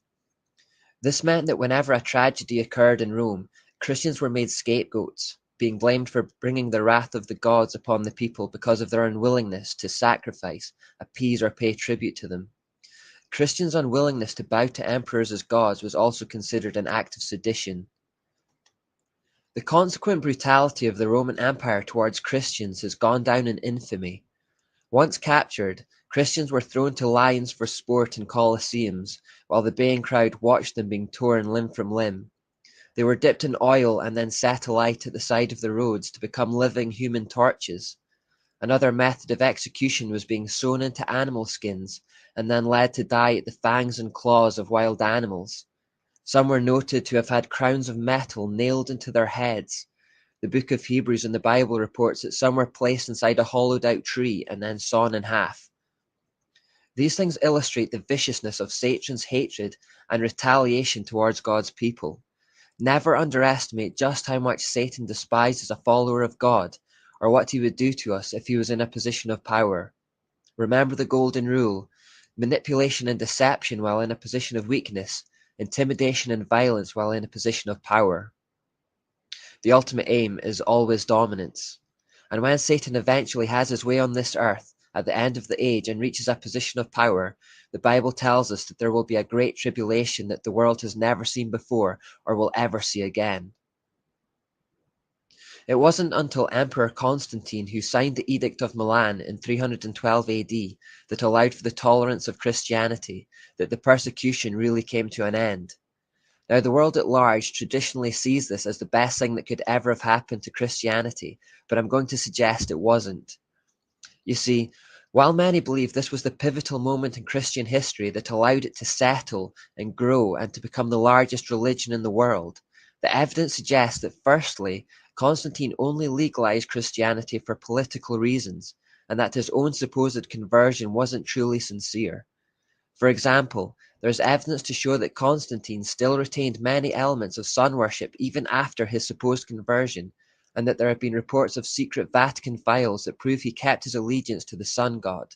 [SPEAKER 1] This meant that whenever a tragedy occurred in Rome, Christians were made scapegoats, being blamed for bringing the wrath of the gods upon the people because of their unwillingness to sacrifice, appease, or pay tribute to them. Christians' unwillingness to bow to emperors as gods was also considered an act of sedition. The consequent brutality of the Roman Empire towards Christians has gone down in infamy. Once captured, Christians were thrown to lions for sport in colosseums, while the baying crowd watched them being torn limb from limb. They were dipped in oil and then set alight at the side of the roads to become living human torches. Another method of execution was being sewn into animal skins and then led to die at the fangs and claws of wild animals. Some were noted to have had crowns of metal nailed into their heads. The book of Hebrews in the Bible reports that some were placed inside a hollowed out tree and then sawn in half. These things illustrate the viciousness of Satan's hatred and retaliation towards God's people. Never underestimate just how much Satan despises a follower of God, or what he would do to us if he was in a position of power. Remember the golden rule: manipulation and deception while in a position of weakness, intimidation and violence while in a position of power. The ultimate aim is always dominance. And when Satan eventually has his way on this earth at the end of the age and reaches a position of power, the Bible tells us that there will be a great tribulation that the world has never seen before or will ever see again. It wasn't until Emperor Constantine, who signed the Edict of Milan in 312 AD, that allowed for the tolerance of Christianity, that the persecution really came to an end. Now, the world at large traditionally sees this as the best thing that could ever have happened to Christianity, but I'm going to suggest it wasn't. You see, while many believe this was the pivotal moment in Christian history that allowed it to settle and grow and to become the largest religion in the world, the evidence suggests that firstly, Constantine only legalized Christianity for political reasons, and that his own supposed conversion wasn't truly sincere. For example, there is evidence to show that Constantine still retained many elements of sun worship even after his supposed conversion, and that there have been reports of secret Vatican files that prove he kept his allegiance to the sun god.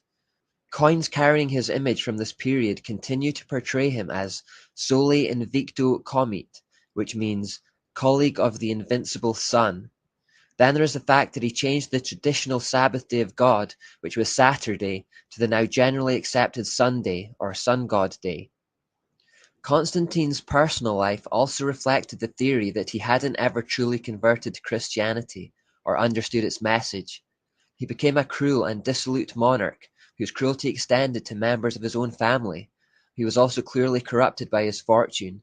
[SPEAKER 1] Coins carrying his image from this period continue to portray him as Sole Invicto Commit, which means colleague of the invincible sun. Then there is the fact that he changed the traditional Sabbath day of God, which was Saturday, to the now generally accepted Sunday or Sun God Day. Constantine's personal life also reflected the theory that he hadn't ever truly converted to Christianity or understood its message. He became a cruel and dissolute monarch whose cruelty extended to members of his own family. He was also clearly corrupted by his fortune.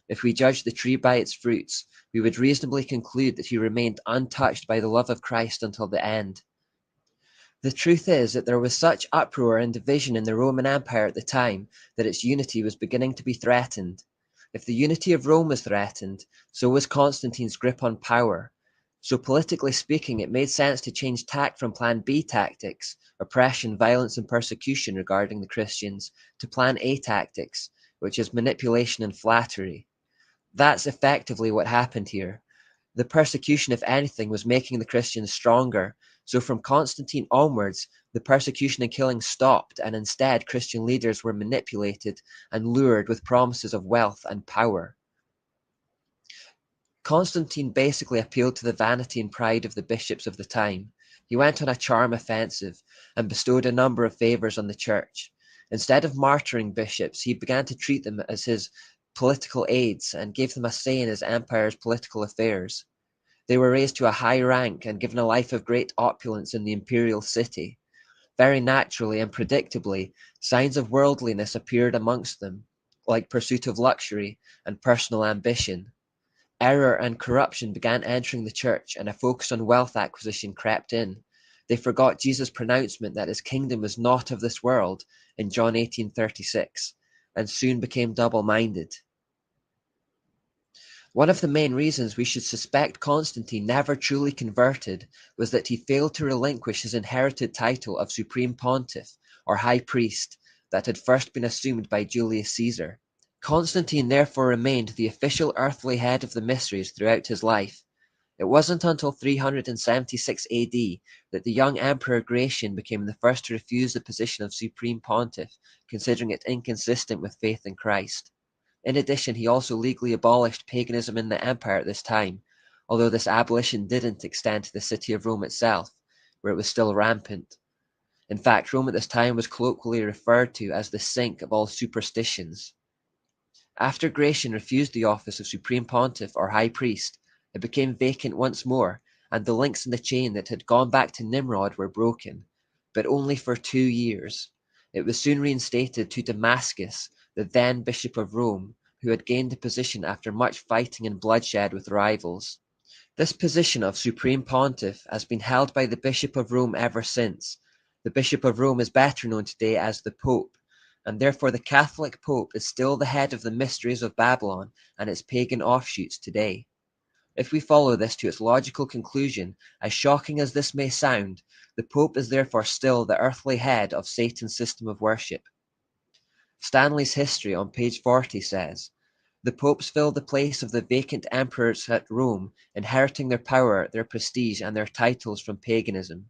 [SPEAKER 1] If we judge the tree by its fruits, we would reasonably conclude that he remained untouched by the love of Christ until the end. The truth is that there was such uproar and division in the Roman Empire at the time that its unity was beginning to be threatened. If the unity of Rome was threatened, so was Constantine's grip on power. So politically speaking, it made sense to change tack from Plan B tactics, oppression, violence, and persecution regarding the Christians, to Plan A tactics, which is manipulation and flattery. That's effectively what happened here. The persecution, if anything, was making the Christians stronger. So from Constantine onwards, the persecution and killing stopped, and instead Christian leaders were manipulated and lured with promises of wealth and power. Constantine basically appealed to the vanity and pride of the bishops of the time. He went on a charm offensive and bestowed a number of favors on the church. Instead of martyring bishops, he began to treat them as his political aides and gave them a say in his empire's political affairs. They were raised to a high rank and given a life of great opulence in the imperial city. Very naturally and predictably, signs of worldliness appeared amongst them, like pursuit of luxury and personal ambition. Error and corruption began entering the church, and a focus on wealth acquisition crept in. They forgot Jesus' pronouncement that his kingdom was not of this world in John 18:36, and soon became double-minded. One of the main reasons we should suspect Constantine never truly converted was that he failed to relinquish his inherited title of Supreme Pontiff, or High Priest, that had first been assumed by Julius Caesar. Constantine therefore remained the official earthly head of the mysteries throughout his life. It wasn't until 376 AD that the young Emperor Gratian became the first to refuse the position of Supreme Pontiff, considering it inconsistent with faith in Christ. In addition, he also legally abolished paganism in the empire at this time, although this abolition didn't extend to the city of Rome itself, where it was still rampant. In fact, Rome at this time was colloquially referred to as the sink of all superstitions. After Gratian refused the office of Supreme Pontiff or High Priest, It became vacant once more, and the links in the chain that had gone back to Nimrod were broken, but only for 2 years. It was soon reinstated to Damascus, the then Bishop of Rome, who had gained the position after much fighting and bloodshed with rivals. This position of Supreme Pontiff has been held by the Bishop of Rome ever since. The Bishop of Rome is better known today as the Pope, and therefore the Catholic Pope is still the head of the mysteries of Babylon and its pagan offshoots today. If we follow this to its logical conclusion, as shocking as this may sound, the Pope is therefore still the earthly head of Satan's system of worship. Stanley's History on page 40 says, "The popes fill the place of the vacant emperors at Rome, inheriting their power, their prestige, and their titles from paganism."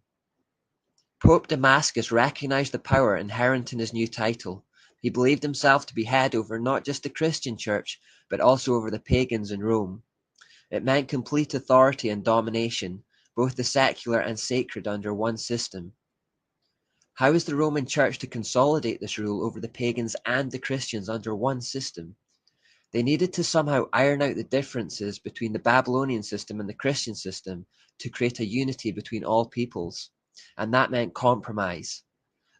[SPEAKER 1] Pope Damascus recognized the power inherent in his new title. He believed himself to be head over not just the Christian church, but also over the pagans in Rome. It meant complete authority and domination, both the secular and sacred under one system. How is the Roman Church to consolidate this rule over the pagans and the Christians under one system? They needed to somehow iron out the differences between the Babylonian system and the Christian system to create a unity between all peoples, and that meant compromise.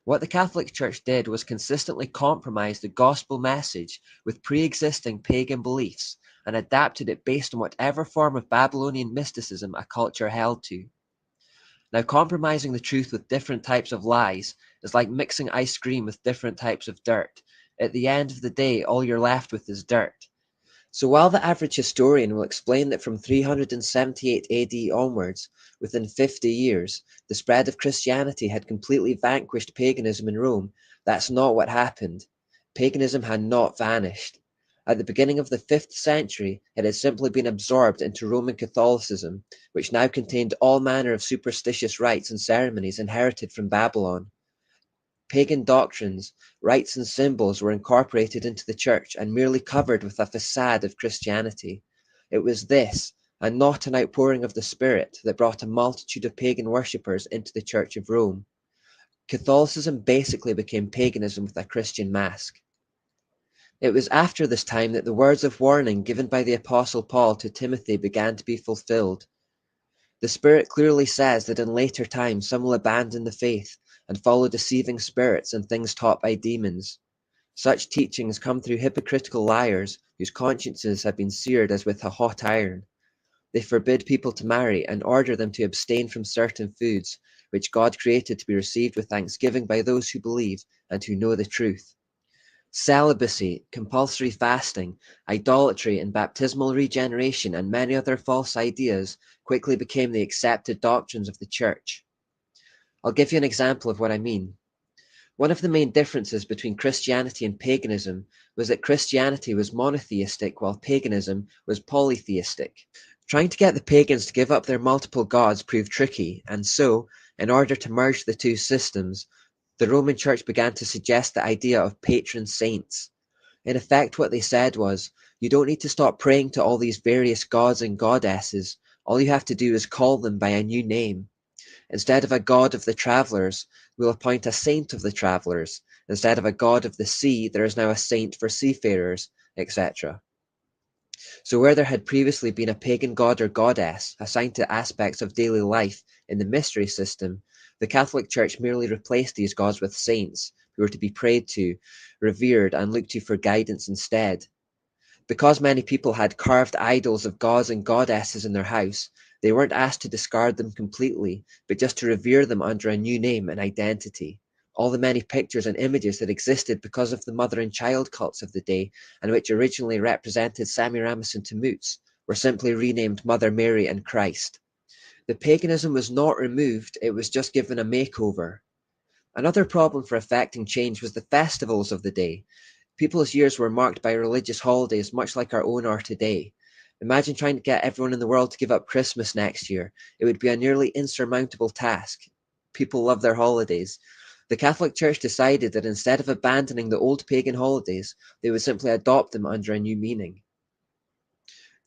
[SPEAKER 1] What the Catholic Church did was consistently compromise the gospel message with pre-existing pagan beliefs and adapted it based on whatever form of Babylonian mysticism a culture held to. Now, compromising the truth with different types of lies is like mixing ice cream with different types of dirt. At the end of the day, all you're left with is dirt. So while the average historian will explain that from 378 AD onwards, within 50 years, the spread of Christianity had completely vanquished paganism in Rome, that's not what happened. Paganism had not vanished. At the beginning of the 5th century, it had simply been absorbed into Roman Catholicism, which now contained all manner of superstitious rites and ceremonies inherited from Babylon. Pagan doctrines, rites and symbols were incorporated into the church and merely covered with a facade of Christianity. It was this, and not an outpouring of the Spirit, that brought a multitude of pagan worshippers into the Church of Rome. Catholicism basically became paganism with a Christian mask. It was after this time that the words of warning given by the Apostle Paul to Timothy began to be fulfilled. The Spirit clearly says that in later times some will abandon the faith and follow deceiving spirits and things taught by demons. Such teachings come through hypocritical liars whose consciences have been seared as with a hot iron. They forbid people to marry and order them to abstain from certain foods, which God created to be received with thanksgiving by those who believe and who know the truth. Celibacy, compulsory fasting, idolatry, and baptismal regeneration, and many other false ideas quickly became the accepted doctrines of the Church. I'll give you an example of what I mean. One of the main differences between Christianity and paganism was that Christianity was monotheistic while paganism was polytheistic. Trying to get the pagans to give up their multiple gods proved tricky, and so, in order to merge the two systems, the Roman Church began to suggest the idea of patron saints. In effect, what they said was, you don't need to stop praying to all these various gods and goddesses. All you have to do is call them by a new name. Instead of a god of the travelers, we'll appoint a saint of the travelers. Instead of a god of the sea, there is now a saint for seafarers, etc. So where there had previously been a pagan god or goddess assigned to aspects of daily life in the mystery system, the Catholic Church merely replaced these gods with saints who were to be prayed to, revered, and looked to for guidance instead. Because many people had carved idols of gods and goddesses in their house, they weren't asked to discard them completely, but just to revere them under a new name and identity. All the many pictures and images that existed because of the mother and child cults of the day, and which originally represented Semiramis and Tammuz, were simply renamed Mother Mary and Christ. The paganism was not removed, it was just given a makeover. Another problem for effecting change was the festivals of the day. People's years were marked by religious holidays much like our own are today. Imagine trying to get everyone in the world to give up Christmas next year. It would be a nearly insurmountable task. People love their holidays. The Catholic Church decided that instead of abandoning the old pagan holidays, they would simply adopt them under a new meaning.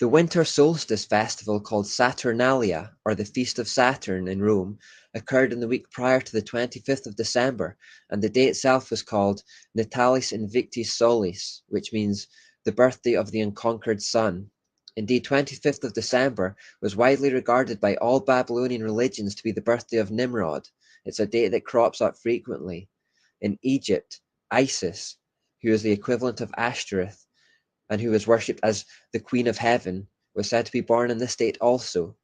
[SPEAKER 1] The winter solstice festival called Saturnalia, or the Feast of Saturn in Rome, occurred in the week prior to the 25th of December, and the day itself was called Natalis Invictis Solis, which means the birthday of the unconquered sun. Indeed, 25th of December was widely regarded by all Babylonian religions to be the birthday of Nimrod. It's a date that crops up frequently. In Egypt, Isis, who is the equivalent of Ashtoreth and who was worshipped as the Queen of Heaven, was said to be born in this date also.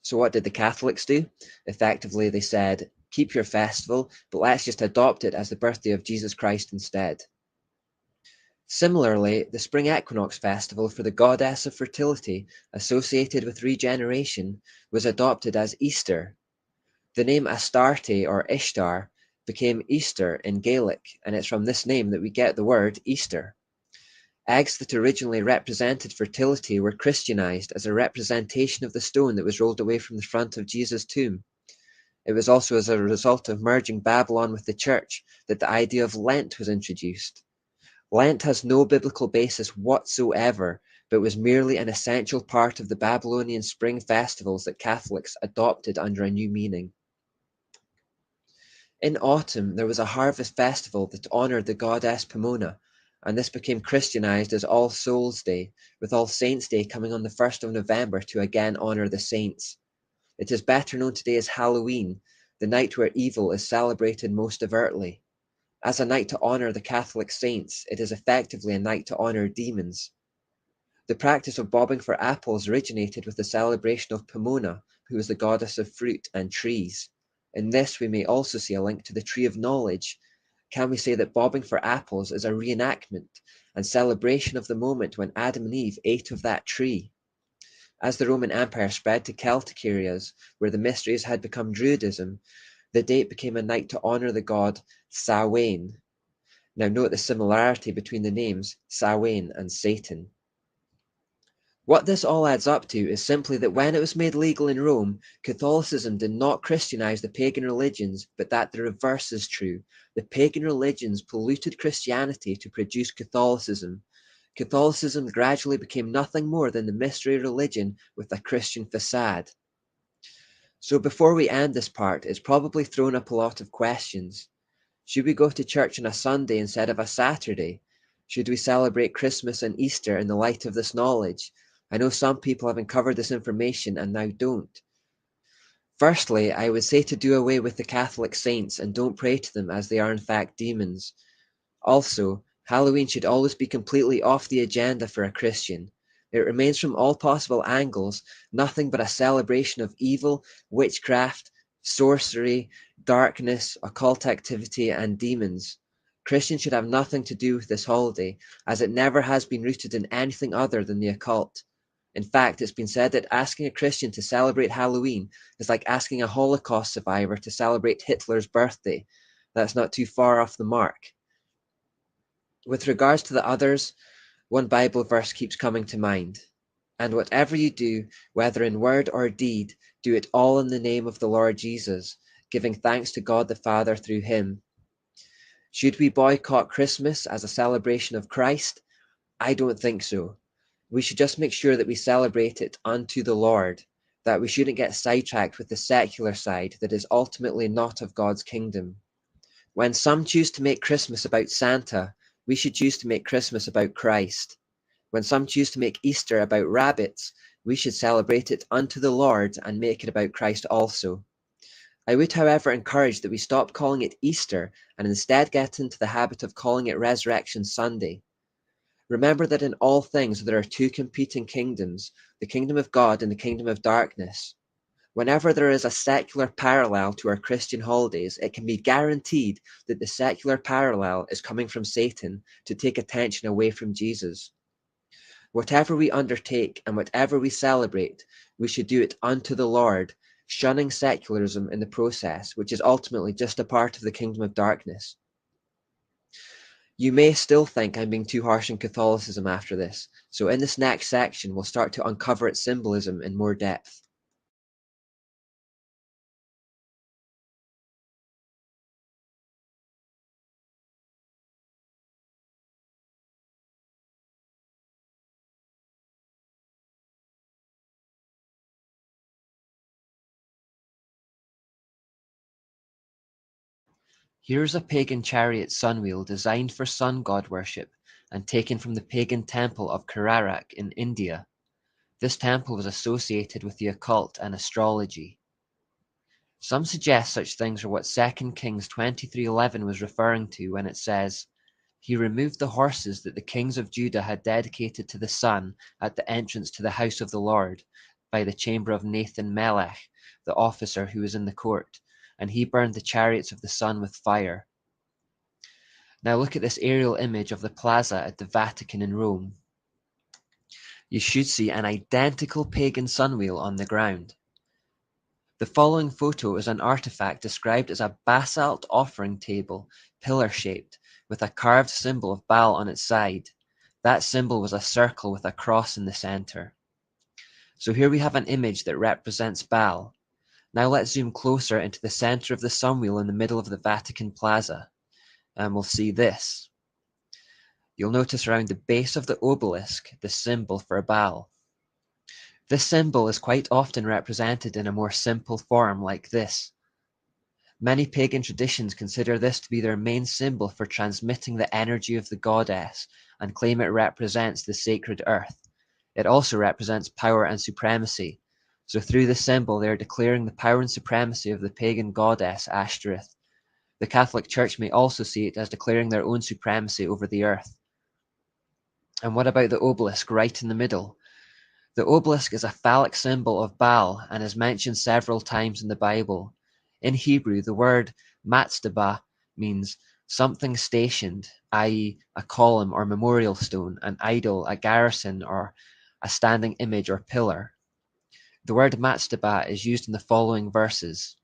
[SPEAKER 1] So what did the Catholics do? Effectively, they said, keep your festival, but let's just adopt it as the birthday of Jesus Christ instead. Similarly, the spring equinox festival for the goddess of fertility, associated with regeneration, was adopted as Easter. The name Astarte or Ishtar became Easter in Gaelic, and it's from this name that we get the word Easter. Eggs that originally represented fertility were Christianized as a representation of the stone that was rolled away from the front of Jesus' tomb. It was also as a result of merging Babylon with the church that the idea of Lent was introduced. Lent has no biblical basis whatsoever, but was merely an essential part of the Babylonian spring festivals that Catholics adopted under a new meaning. In autumn, there was a harvest festival that honored the goddess Pomona, and this became Christianized as All Souls' Day, with All Saints' Day coming on the 1st of November to again honor the saints. It is better known today as Halloween, the night where evil is celebrated most overtly. As a night to honor the Catholic saints, it is effectively a night to honor demons. The practice of bobbing for apples originated with the celebration of Pomona, who is the goddess of fruit and trees. In this, we may also see a link to the Tree of Knowledge. Can we say that bobbing for apples is a reenactment and celebration of the moment when Adam and Eve ate of that tree? As the Roman Empire spread to Celtic areas, where the mysteries had become Druidism, the date became a night to honor the god Samhain. Now note the similarity between the names Samhain and Satan. What this all adds up to is simply that when it was made legal in Rome, Catholicism did not Christianize the pagan religions, but that the reverse is true. The pagan religions polluted Christianity to produce Catholicism. Catholicism gradually became nothing more than the mystery religion with a Christian facade. So before we end this part, it's probably thrown up a lot of questions. Should we go to church on a Sunday instead of a Saturday? Should we celebrate Christmas and Easter in the light of this knowledge? I know some people have uncovered this information and now don't. Firstly, I would say to do away with the Catholic saints and don't pray to them as they are in fact demons. Also, Halloween should always be completely off the agenda for a Christian. It remains from all possible angles nothing but a celebration of evil, witchcraft, sorcery, darkness, occult activity, and demons. Christians should have nothing to do with this holiday, as it never has been rooted in anything other than the occult. In fact, it's been said that asking a Christian to celebrate Halloween is like asking a Holocaust survivor to celebrate Hitler's birthday. That's not too far off the mark. With regards to the others, one Bible verse keeps coming to mind. And whatever you do, whether in word or deed, do it all in the name of the Lord Jesus, giving thanks to God the Father through him. Should we boycott Christmas as a celebration of Christ? I don't think so. We should just make sure that we celebrate it unto the Lord, that we shouldn't get sidetracked with the secular side that is ultimately not of God's kingdom. When some choose to make Christmas about Santa, we should choose to make Christmas about Christ. When some choose to make Easter about rabbits, we should celebrate it unto the Lord and make it about Christ also. I would, however, encourage that we stop calling it Easter and instead get into the habit of calling it Resurrection Sunday. Remember that in all things there are two competing kingdoms, the kingdom of God and the kingdom of darkness. Whenever there is a secular parallel to our Christian holidays, it can be guaranteed that the secular parallel is coming from Satan to take attention away from Jesus. Whatever we undertake and whatever we celebrate, we should do it unto the Lord, shunning secularism in the process, which is ultimately just a part of the kingdom of darkness. You may still think I'm being too harsh on Catholicism after this, so in this next section we'll start to uncover its symbolism in more depth. Here's a pagan chariot sunwheel designed for sun god worship and taken from the pagan temple of Kararak in India. This temple was associated with the occult and astrology. Some suggest such things are what 2 Kings 23:11 was referring to when it says, "He removed the horses that the kings of Judah had dedicated to the sun at the entrance to the house of the Lord, by the chamber of Nathan Melech, the officer who was in the court, and he burned the chariots of the sun with fire." Now look at this aerial image of the plaza at the Vatican in Rome. You should see an identical pagan sunwheel on the ground. The following photo is an artifact described as a basalt offering table, pillar-shaped, with a carved symbol of Baal on its side. That symbol was a circle with a cross in the center. So here we have an image that represents Baal. Now let's zoom closer into the center of the sunwheel in the middle of the Vatican Plaza, and we'll see this. You'll notice around the base of the obelisk the symbol for Baal. This symbol is quite often represented in a more simple form like this. Many pagan traditions consider this to be their main symbol for transmitting the energy of the goddess and claim it represents the sacred earth. It also represents power and supremacy. So through this symbol, they are declaring the power and supremacy of the pagan goddess Ashtoreth. The Catholic Church may also see it as declaring their own supremacy over the earth. And what about the obelisk right in the middle? The obelisk is a phallic symbol of Baal and is mentioned several times in the Bible. In Hebrew, the word matzdaba means something stationed, i.e., a column or memorial stone, an idol, a garrison, or a standing image or pillar. The word matzdaba is used in the following verses.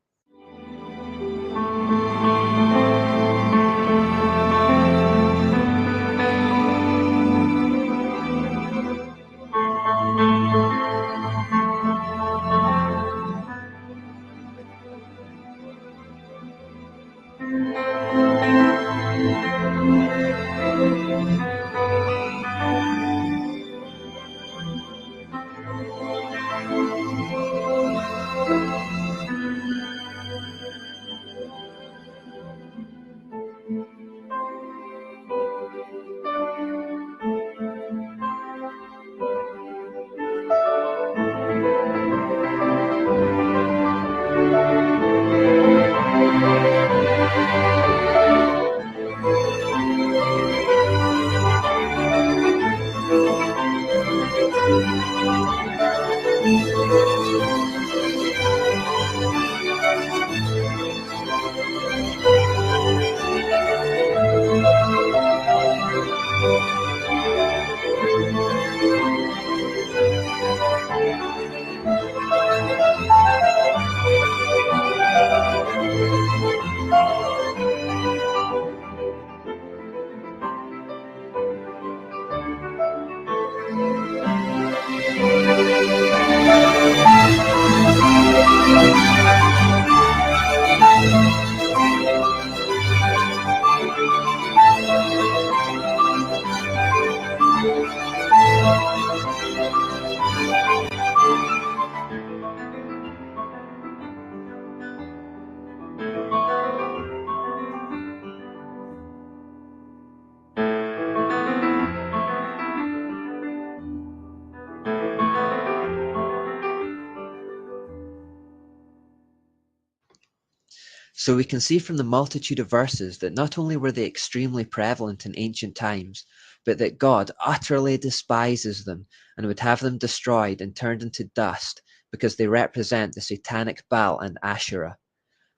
[SPEAKER 1] So we can see from the multitude of verses that not only were they extremely prevalent in ancient times, but that God utterly despises them and would have them destroyed and turned into dust because they represent the satanic Baal and Asherah.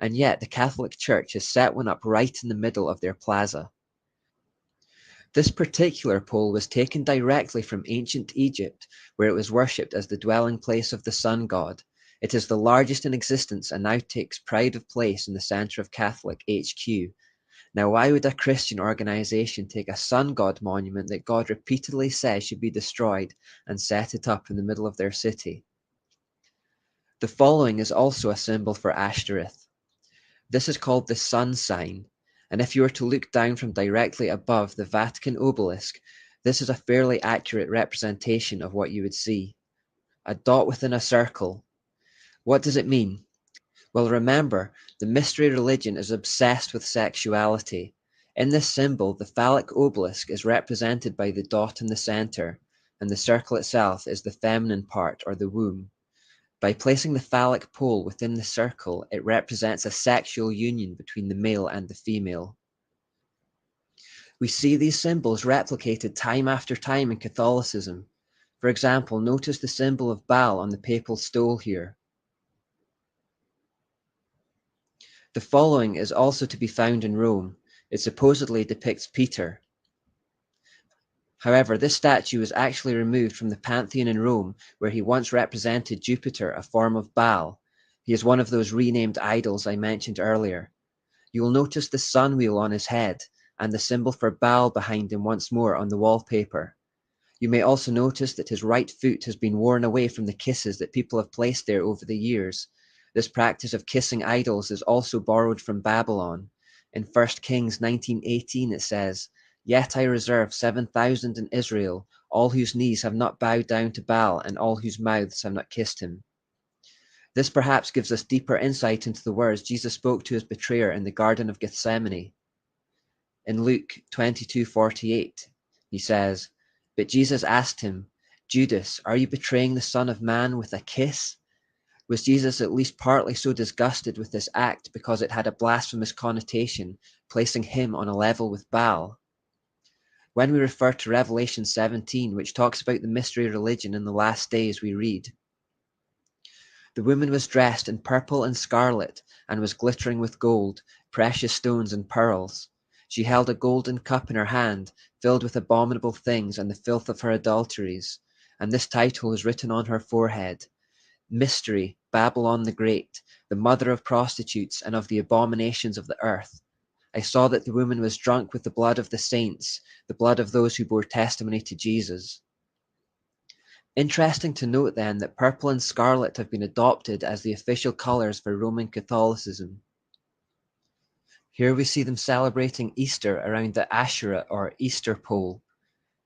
[SPEAKER 1] And yet the Catholic Church has set one up right in the middle of their plaza. This particular pole was taken directly from ancient Egypt, where it was worshipped as the dwelling place of the sun god. It is the largest in existence and now takes pride of place in the center of Catholic HQ. Now, why would a Christian organization take a sun god monument that God repeatedly says should be destroyed and set it up in the middle of their city? The following is also a symbol for Ashtoreth. This is called the sun sign, and if you were to look down from directly above the Vatican obelisk, this is a fairly accurate representation of what you would see. A dot within a circle. What does it mean? Well, remember, the mystery religion is obsessed with sexuality. In this symbol, the phallic obelisk is represented by the dot in the center, and the circle itself is the feminine part, or the womb. By placing the phallic pole within the circle, it represents a sexual union between the male and the female. We see these symbols replicated time after time in Catholicism. For example, notice the symbol of Baal on the papal stole here. The following is also to be found in Rome. It supposedly depicts Peter. However, this statue was actually removed from the Pantheon in Rome, where he once represented Jupiter, a form of Baal. He is one of those renamed idols I mentioned earlier. You will notice the sun wheel on his head, and the symbol for Baal behind him once more on the wallpaper. You may also notice that his right foot has been worn away from the kisses that people have placed there over the years. This practice of kissing idols is also borrowed from Babylon. In 1 Kings 19:18 it says, "Yet I reserve 7,000 in Israel, all whose knees have not bowed down to Baal, and all whose mouths have not kissed him." This perhaps gives us deeper insight into the words Jesus spoke to his betrayer in the Garden of Gethsemane. In Luke 22:48, he says, "But Jesus asked him, 'Judas, are you betraying the Son of Man with a kiss?'" Was Jesus at least partly so disgusted with this act because it had a blasphemous connotation, placing him on a level with Baal? When we refer to Revelation 17, which talks about the mystery religion in the last days, we read, "The woman was dressed in purple and scarlet, and was glittering with gold, precious stones, and pearls. She held a golden cup in her hand, filled with abominable things and the filth of her adulteries. And this title was written on her forehead: Mystery, Babylon the Great, the mother of prostitutes and of the abominations of the earth. I saw that the woman was drunk with the blood of the saints, the blood of those who bore testimony to Jesus." Interesting to note then that purple and scarlet have been adopted as the official colors for Roman Catholicism. Here we see them celebrating Easter around the Asherah or Easter pole.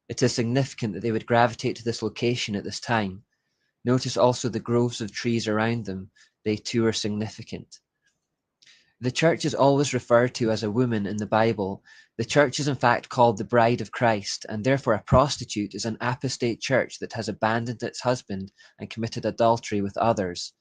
[SPEAKER 1] It is significant that they would gravitate to this location at this time. Notice also the groves of trees around them. They too are significant. The church is always referred to as a woman in the Bible. The church is in fact called the bride of Christ, and therefore a prostitute is an apostate church that has abandoned its husband and committed adultery with others.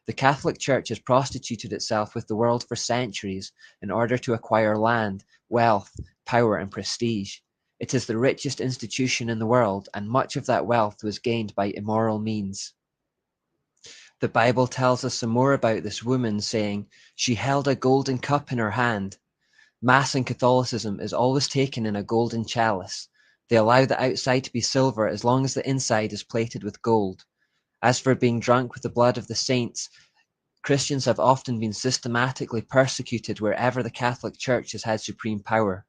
[SPEAKER 1] The Catholic Church has prostituted itself with the world for centuries in order to acquire land, wealth, power, and prestige. It is the richest institution in the world, and much of that wealth was gained by immoral means. The Bible tells us some more about this woman, saying, "She held a golden cup in her hand." Mass in Catholicism is always taken in a golden chalice. They allow the outside to be silver as long as the inside is plated with gold. As for being drunk with the blood of the saints, Christians have often been systematically persecuted wherever the Catholic Church has had supreme power.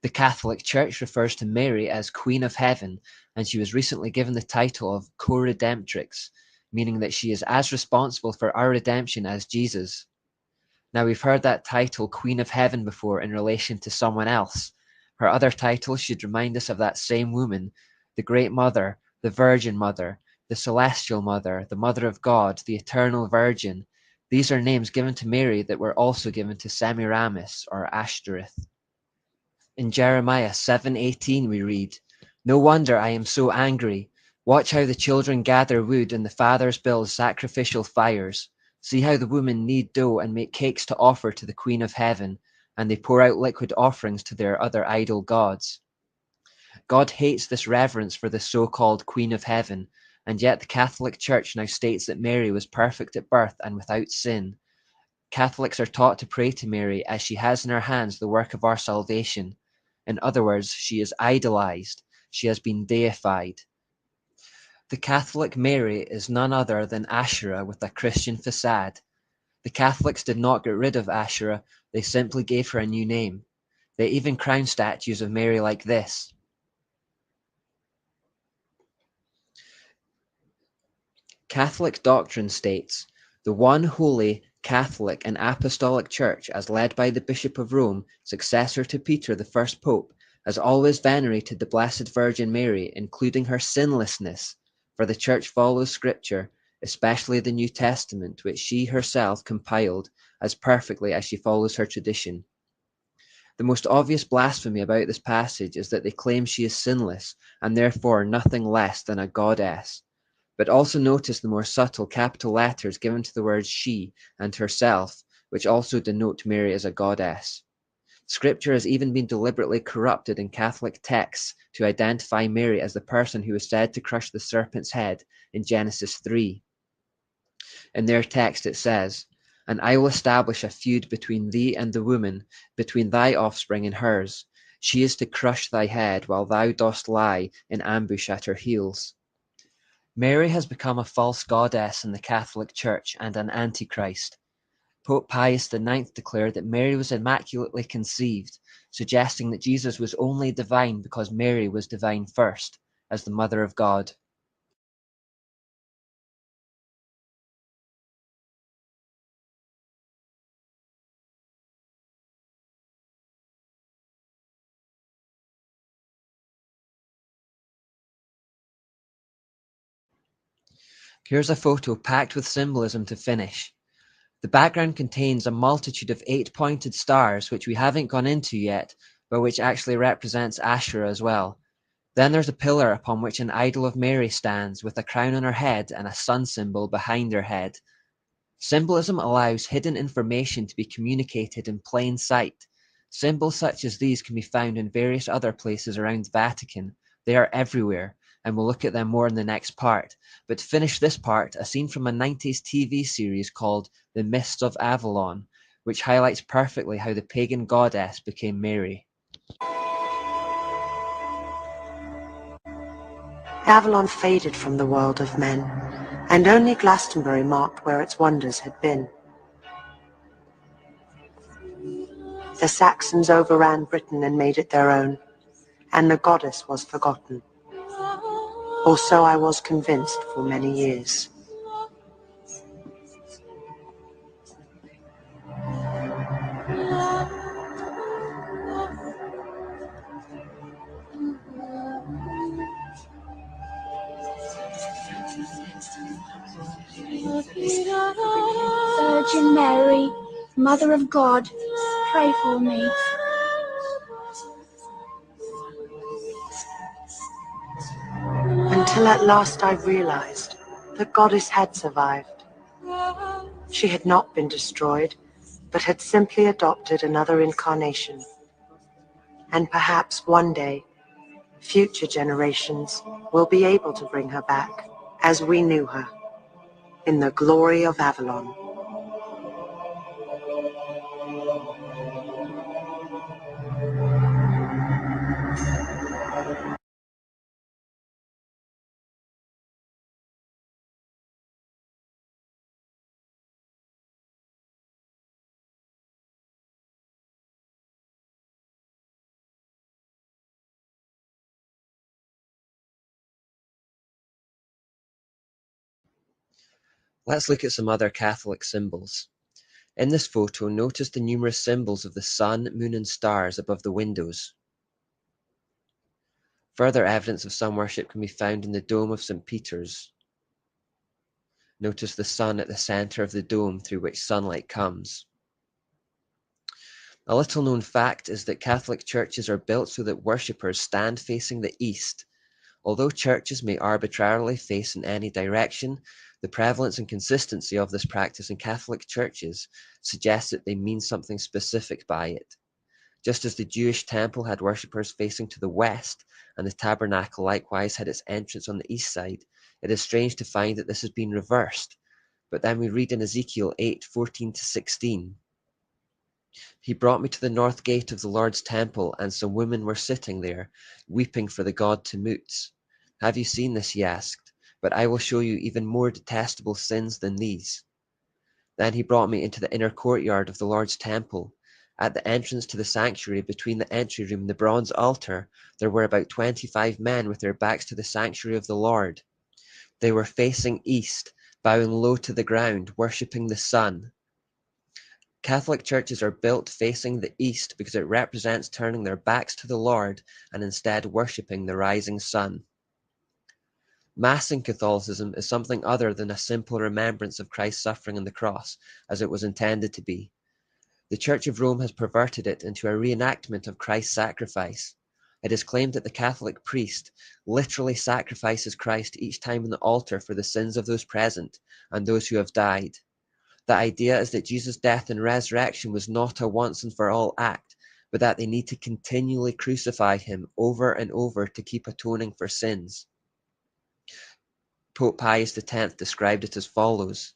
[SPEAKER 1] The Catholic Church refers to Mary as Queen of Heaven, and she was recently given the title of Co-Redemptrix, meaning that she is as responsible for our redemption as Jesus. Now, we've heard that title, Queen of Heaven, before in relation to someone else. Her other titles should remind us of that same woman, the Great Mother, the Virgin Mother, the Celestial Mother, the Mother of God, the Eternal Virgin. These are names given to Mary that were also given to Semiramis or Ashtoreth. In Jeremiah 7:18 we read, "No wonder I am so angry. Watch how the children gather wood and the fathers build sacrificial fires. See how the women knead dough and make cakes to offer to the Queen of Heaven, and they pour out liquid offerings to their other idol gods." God hates this reverence for the so-called Queen of Heaven, and yet the Catholic Church now states that Mary was perfect at birth and without sin. Catholics are taught to pray to Mary as she has in her hands the work of our salvation. In other words, she is idolized. She has been deified. The Catholic Mary is none other than Asherah with a Christian facade. The Catholics did not get rid of Asherah, they simply gave her a new name. They even crown statues of Mary like this. Catholic doctrine states, "The one holy, Catholic, and Apostolic Church, as led by the Bishop of Rome, successor to Peter, the first Pope, has always venerated the Blessed Virgin Mary, including her sinlessness, for the Church follows Scripture, especially the New Testament, which she herself compiled, as perfectly as she follows her tradition." The most obvious blasphemy about this passage is that they claim she is sinless and therefore nothing less than a goddess. But also notice the more subtle capital letters given to the words she and herself, which also denote Mary as a goddess. Scripture has even been deliberately corrupted in Catholic texts to identify Mary as the person who was said to crush the serpent's head in Genesis 3. In their text it says, "And I will establish a feud between thee and the woman, between thy offspring and hers. She is to crush thy head, while thou dost lie in ambush at her heels." Mary has become a false goddess in the Catholic Church and an antichrist. Pope Pius IX declared that Mary was immaculately conceived, suggesting that Jesus was only divine because Mary was divine first, as the Mother of God. Here's a photo packed with symbolism to finish. The background contains a multitude of 8-pointed stars, which we haven't gone into yet, but which actually represents Asherah as well. Then there's a pillar upon which an idol of Mary stands, with a crown on her head and a sun symbol behind her head. Symbolism allows hidden information to be communicated in plain sight. Symbols such as these can be found in various other places around the Vatican. They are everywhere, and we'll look at them more in the next part. But to finish this part, a scene from a 90s TV series called The Mists of Avalon, which highlights perfectly how the pagan goddess became Mary.
[SPEAKER 2] Avalon faded from the world of men, and only Glastonbury marked where its wonders had been. The Saxons overran Britain and made it their own, and the goddess was forgotten. Or so I was convinced for many years.
[SPEAKER 3] Virgin Mary, Mother of God, pray for me.
[SPEAKER 2] Until at last I realized the goddess had survived. She had not been destroyed, but had simply adopted another incarnation. And perhaps one day, future generations will be able to bring her back as we knew her, in the glory of Avalon.
[SPEAKER 1] Let's look at some other Catholic symbols. In this photo, notice the numerous symbols of the sun, moon, and stars above the windows. Further evidence of sun worship can be found in the dome of St. Peter's. Notice the sun at the center of the dome through which sunlight comes. A little known fact is that Catholic churches are built so that worshippers stand facing the east. Although churches may arbitrarily face in any direction, the prevalence and consistency of this practice in Catholic churches suggests that they mean something specific by it. Just as the Jewish temple had worshippers facing to the west, and the tabernacle likewise had its entrance on the east side, it is strange to find that this has been reversed. But then we read in Ezekiel 8:14-16, "He brought me to the north gate of the Lord's temple, and some women were sitting there, weeping for the god Tammuz. Have you seen this?" he asked. "But I will show you even more detestable sins than these." Then he brought me into the inner courtyard of the Lord's temple. At the entrance to the sanctuary, between the entry room and the bronze altar, there were about 25 men with their backs to the sanctuary of the Lord. They were facing east, bowing low to the ground, worshipping the sun. Catholic churches are built facing the east because it represents turning their backs to the Lord and instead worshipping the rising sun. Mass in Catholicism is something other than a simple remembrance of Christ's suffering on the cross, as it was intended to be. The Church of Rome has perverted it into a reenactment of Christ's sacrifice. It is claimed that the Catholic priest literally sacrifices Christ each time on the altar for the sins of those present and those who have died. The idea is that Jesus' death and resurrection was not a once and for all act, but that they need to continually crucify him over and over to keep atoning for sins. Pope Pius X described it as follows: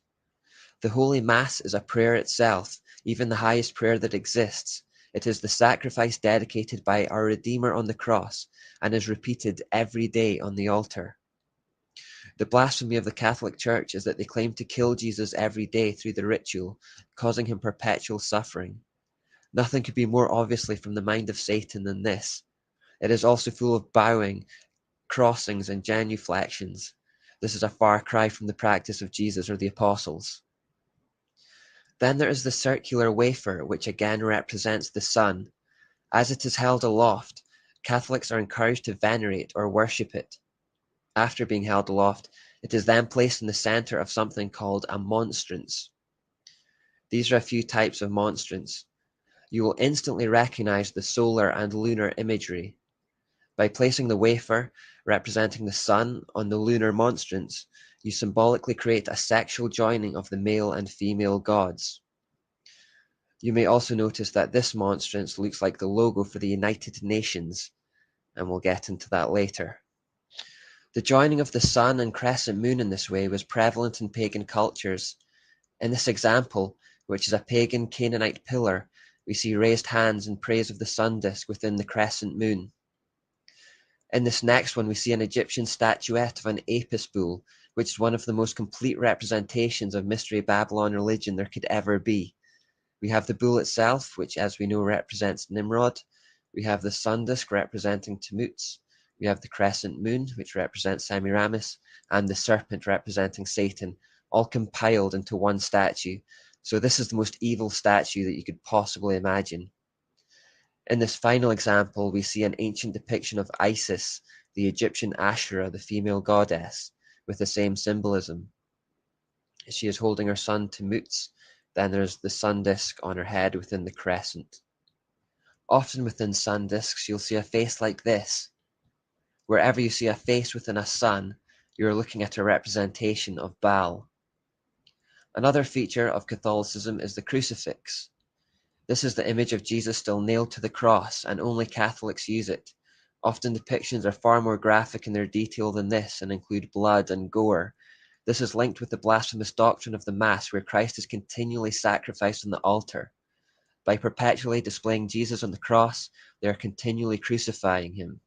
[SPEAKER 1] "The Holy Mass is a prayer itself, even the highest prayer that exists. It is the sacrifice dedicated by our Redeemer on the cross, and is repeated every day on the altar." The blasphemy of the Catholic Church is that they claim to kill Jesus every day through the ritual, causing him perpetual suffering. Nothing could be more obviously from the mind of Satan than this. It is also full of bowing, crossings, and genuflections. This is a far cry from the practice of Jesus or the apostles. Then there is the circular wafer, which again represents the sun. As it is held aloft, Catholics are encouraged to venerate or worship it. After being held aloft, it is then placed in the center of something called a monstrance. These are a few types of monstrance. You will instantly recognize the solar and lunar imagery. By placing the wafer, representing the sun, on the lunar monstrance, you symbolically create a sexual joining of the male and female gods. You may also notice that this monstrance looks like the logo for the United Nations, and we'll get into that later. The joining of the sun and crescent moon in this way was prevalent in pagan cultures. In this example, which is a pagan Canaanite pillar, we see raised hands in praise of the sun disk within the crescent moon. In this next one, we see an Egyptian statuette of an Apis bull, which is one of the most complete representations of Mystery Babylon religion there could ever be. We have the bull itself, which, as we know, represents Nimrod. We have the sun disk representing Tammuz. We have the crescent moon, which represents Semiramis, and the serpent representing Satan, all compiled into one statue. So this is the most evil statue that you could possibly imagine. In this final example, we see an ancient depiction of Isis, the Egyptian Asherah, the female goddess, with the same symbolism. She is holding her son Tammuz. Then there's the sun disk on her head within the crescent. Often within sun disks, you'll see a face like this. Wherever you see a face within a sun, you're looking at a representation of Baal. Another feature of Catholicism is the crucifix. This is the image of Jesus still nailed to the cross, and only Catholics use it. Often depictions are far more graphic in their detail than this and include blood and gore. This is linked with the blasphemous doctrine of the Mass, where Christ is continually sacrificed on the altar. By perpetually displaying Jesus on the cross, they are continually crucifying him.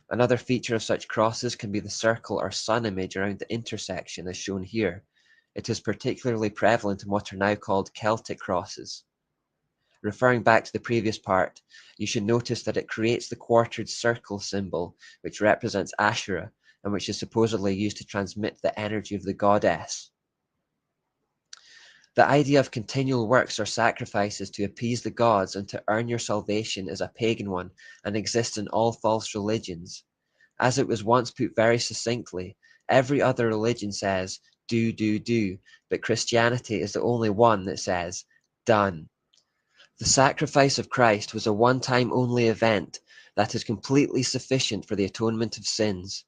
[SPEAKER 1] Another feature of such crosses can be the circle or sun image around the intersection, as shown here. It is particularly prevalent in what are now called Celtic crosses. Referring back to the previous part, you should notice that it creates the quartered circle symbol, which represents Asherah, and which is supposedly used to transmit the energy of the goddess. The idea of continual works or sacrifices to appease the gods and to earn your salvation is a pagan one and exists in all false religions. As it was once put very succinctly, every other religion says, do, but Christianity is the only one that says, done. The sacrifice of Christ was a one-time only event that is completely sufficient for the atonement of sins.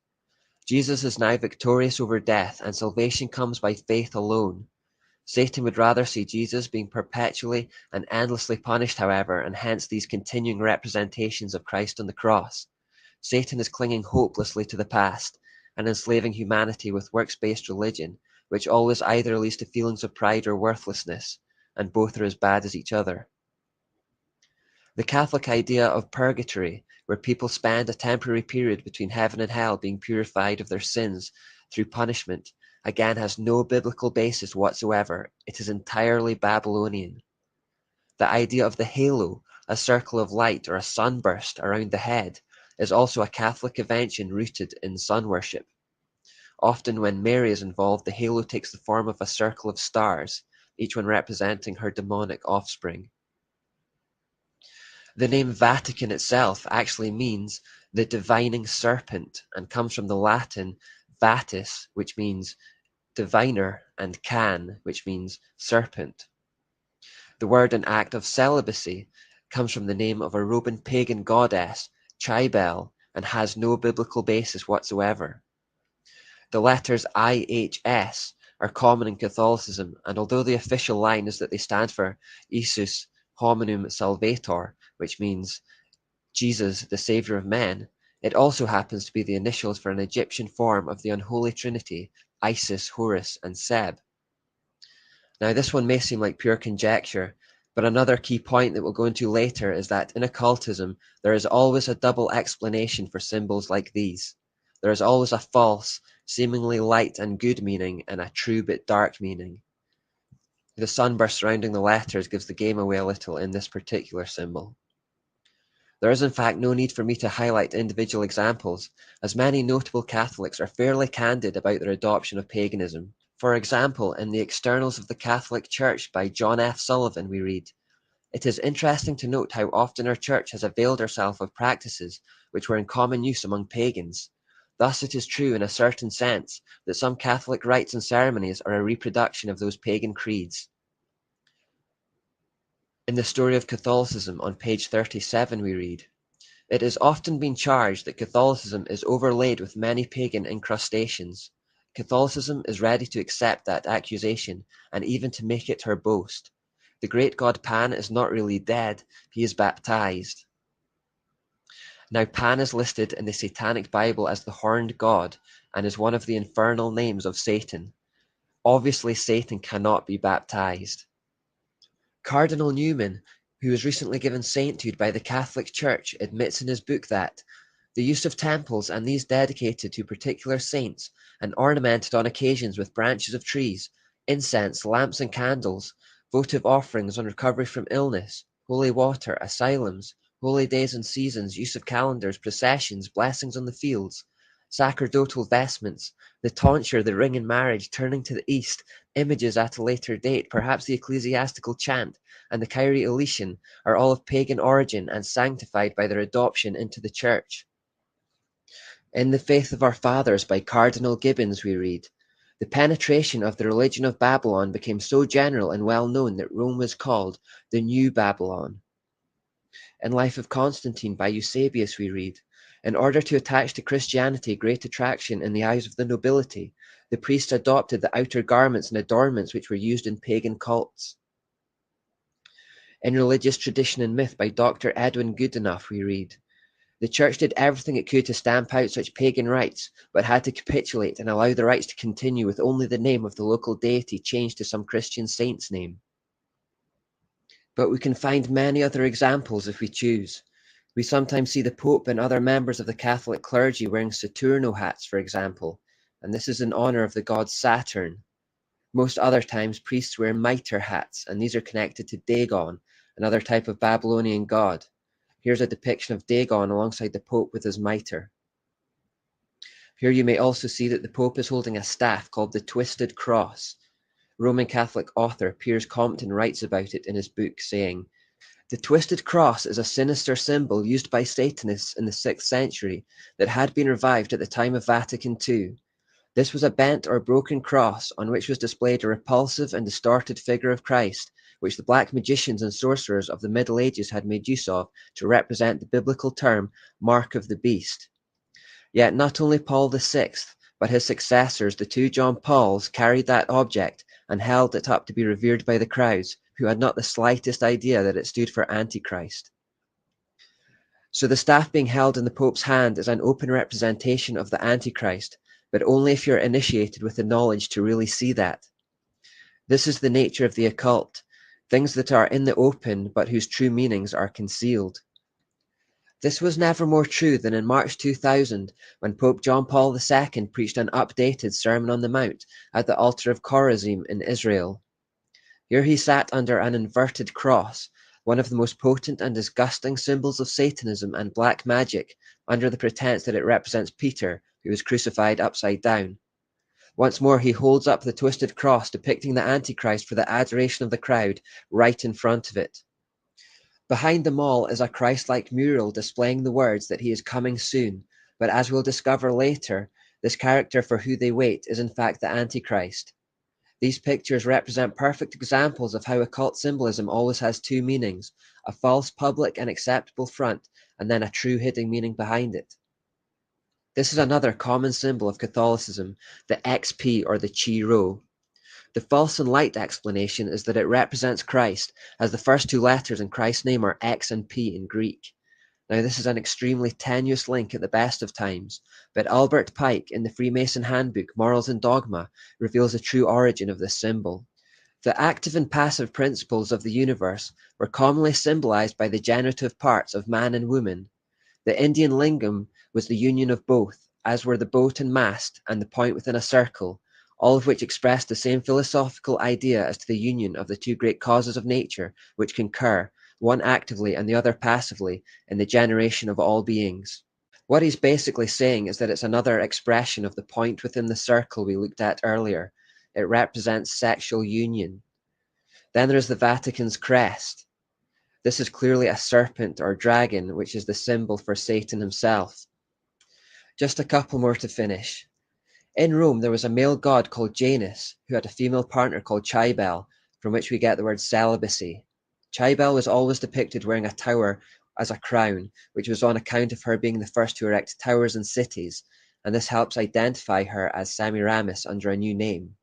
[SPEAKER 1] Jesus is now victorious over death, and salvation comes by faith alone. Satan would rather see Jesus being perpetually and endlessly punished, however, and hence these continuing representations of Christ on the cross. Satan is clinging hopelessly to the past and enslaving humanity with works-based religion, which always either leads to feelings of pride or worthlessness, and both are as bad as each other. The Catholic idea of purgatory, where people spend a temporary period between heaven and hell being purified of their sins through punishment, again has no biblical basis whatsoever. It is entirely Babylonian. The idea of the halo, a circle of light or a sunburst around the head, is also a Catholic invention rooted in sun worship. Often when Mary is involved, the halo takes the form of a circle of stars, each one representing her demonic offspring. The name Vatican itself actually means the divining serpent and comes from the Latin vatis, which means diviner, and can, which means serpent. The The word and act of celibacy comes from the name of a Roman pagan goddess, Cybele, and has no biblical basis whatsoever. The letters IHS are common in Catholicism, and although the official line is that they stand for Jesus Hominum Salvator, which means Jesus, the Saviour of men, it also happens to be the initials for an Egyptian form of the unholy trinity, Isis, Horus, and Seb. Now, this one may seem like pure conjecture, but another key point that we'll go into later is that in occultism, there is always a double explanation for symbols like these. There is always a false, seemingly light and good meaning, and a true but dark meaning. The sunburst surrounding the letters gives the game away a little in this particular symbol. There is in fact no need for me to highlight individual examples, as many notable Catholics are fairly candid about their adoption of paganism. For example, in The Externals of the Catholic Church by John F. Sullivan we read, "It is interesting to note how often our Church has availed herself of practices which were in common use among pagans. Thus it is true in a certain sense that some Catholic rites and ceremonies are a reproduction of those pagan creeds." In The Story of Catholicism on page 37 we read, "It has often been charged that Catholicism is overlaid with many pagan incrustations. Catholicism is ready to accept that accusation and even to make it her boast. The great god Pan is not really dead, he is baptized." Now Pan is listed in the Satanic Bible as the horned god and is one of the infernal names of Satan. Obviously Satan cannot be baptized. Cardinal Newman, who was recently given sainthood by the Catholic Church, admits in his book that the use of temples and these dedicated to particular saints and ornamented on occasions with branches of trees, incense, lamps and candles, votive offerings on recovery from illness, holy water, asylums, holy days and seasons, use of calendars, processions, blessings on the fields, sacerdotal vestments, the tonsure, the ring in marriage, turning to the east, images at a later date, perhaps the ecclesiastical chant, and the Kyrie eleison are all of pagan origin and sanctified by their adoption into the Church. In The Faith of Our Fathers by Cardinal Gibbons we read, "The penetration of the religion of Babylon became so general and well known that Rome was called the New Babylon." In Life of Constantine by Eusebius we read, "In order to attach to Christianity great attraction in the eyes of the nobility, the priests adopted the outer garments and adornments which were used in pagan cults." In Religious Tradition and Myth by Dr. Edwin Goodenough we read, "The Church did everything it could to stamp out such pagan rites, but had to capitulate and allow the rites to continue with only the name of the local deity changed to some Christian saint's name." But we can find many other examples if we choose. We sometimes see the Pope and other members of the Catholic clergy wearing Saturno hats, for example, and this is in honor of the god Saturn. Most other times priests wear mitre hats, and these are connected to Dagon, another type of Babylonian god. Here's a depiction of Dagon alongside the Pope with his mitre. Here you may also see that the Pope is holding a staff called the Twisted Cross. Roman Catholic author Piers Compton writes about it in his book, saying, "The Twisted Cross is a sinister symbol used by Satanists in the 6th century that had been revived at the time of Vatican II. This was a bent or broken cross on which was displayed a repulsive and distorted figure of Christ, which the black magicians and sorcerers of the Middle Ages had made use of to represent the biblical term Mark of the Beast. Yet not only Paul VI, but his successors, the 2 John Pauls, carried that object and held it up to be revered by the crowds, who had not the slightest idea that it stood for Antichrist." So the staff being held in the Pope's hand is an open representation of the Antichrist, but only if you're initiated with the knowledge to really see that. This is the nature of the occult, things that are in the open but whose true meanings are concealed. This was never more true than in March 2000 when Pope John Paul II preached an updated Sermon on the Mount at the altar of Chorazim in Israel. Here he sat under an inverted cross, one of the most potent and disgusting symbols of Satanism and black magic, under the pretense that it represents Peter, who was crucified upside down. Once more he holds up the twisted cross depicting the Antichrist for the adoration of the crowd right in front of it. Behind them all is a Christ-like mural displaying the words that he is coming soon, but as we'll discover later, this character for who they wait is in fact the Antichrist. These pictures represent perfect examples of how occult symbolism always has two meanings: a false public and acceptable front, and then a true hidden meaning behind it. This is another common symbol of Catholicism, the XP or the Chi Rho. The false and light explanation is that it represents Christ, as the first two letters in Christ's name are X and P in Greek. Now, this is an extremely tenuous link at the best of times, but Albert Pike in the Freemason Handbook, Morals and Dogma, reveals the true origin of this symbol. The active and passive principles of the universe were commonly symbolized by the generative parts of man and woman. The Indian lingam was the union of both, as were the boat and mast and the point within a circle, all of which expressed the same philosophical idea as to the union of the two great causes of nature which concur, one actively and the other passively, in the generation of all beings. What he's basically saying is that it's another expression of the point within the circle we looked at earlier. It represents sexual union. Then there is the Vatican's crest. This is clearly a serpent or dragon, which is the symbol for Satan himself. Just a couple more to finish. In Rome, there was a male god called Janus, who had a female partner called Cybele, from which we get the word celibacy. Cybele was always depicted wearing a tower as a crown, which was on account of her being the first to erect towers in cities, and this helps identify her as Semiramis under a new name.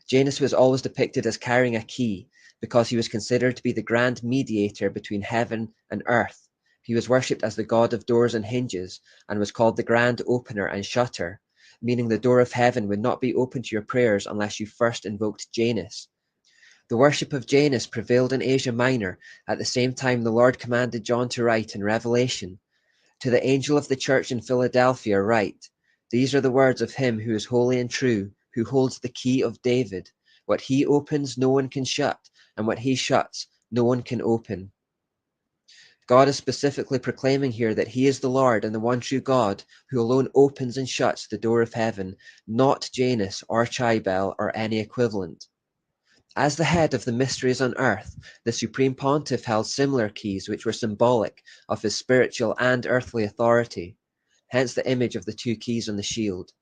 [SPEAKER 1] Janus was always depicted as carrying a key, because he was considered to be the grand mediator between heaven and earth. He was worshipped as the god of doors and hinges, and was called the grand opener and shutter, meaning the door of heaven would not be open to your prayers unless you first invoked Janus. The worship of Janus prevailed in Asia Minor at the same time the Lord commanded John to write in Revelation, "To the angel of the church in Philadelphia write, these are the words of him who is holy and true, who holds the key of David. What he opens, no one can shut, and what he shuts, no one can open." God is specifically proclaiming here that he is the Lord and the one true God who alone opens and shuts the door of heaven, not Janus or Cybele or any equivalent. As the head of the mysteries on earth, the Supreme Pontiff held similar keys which were symbolic of his spiritual and earthly authority, hence the image of the two keys on the shield.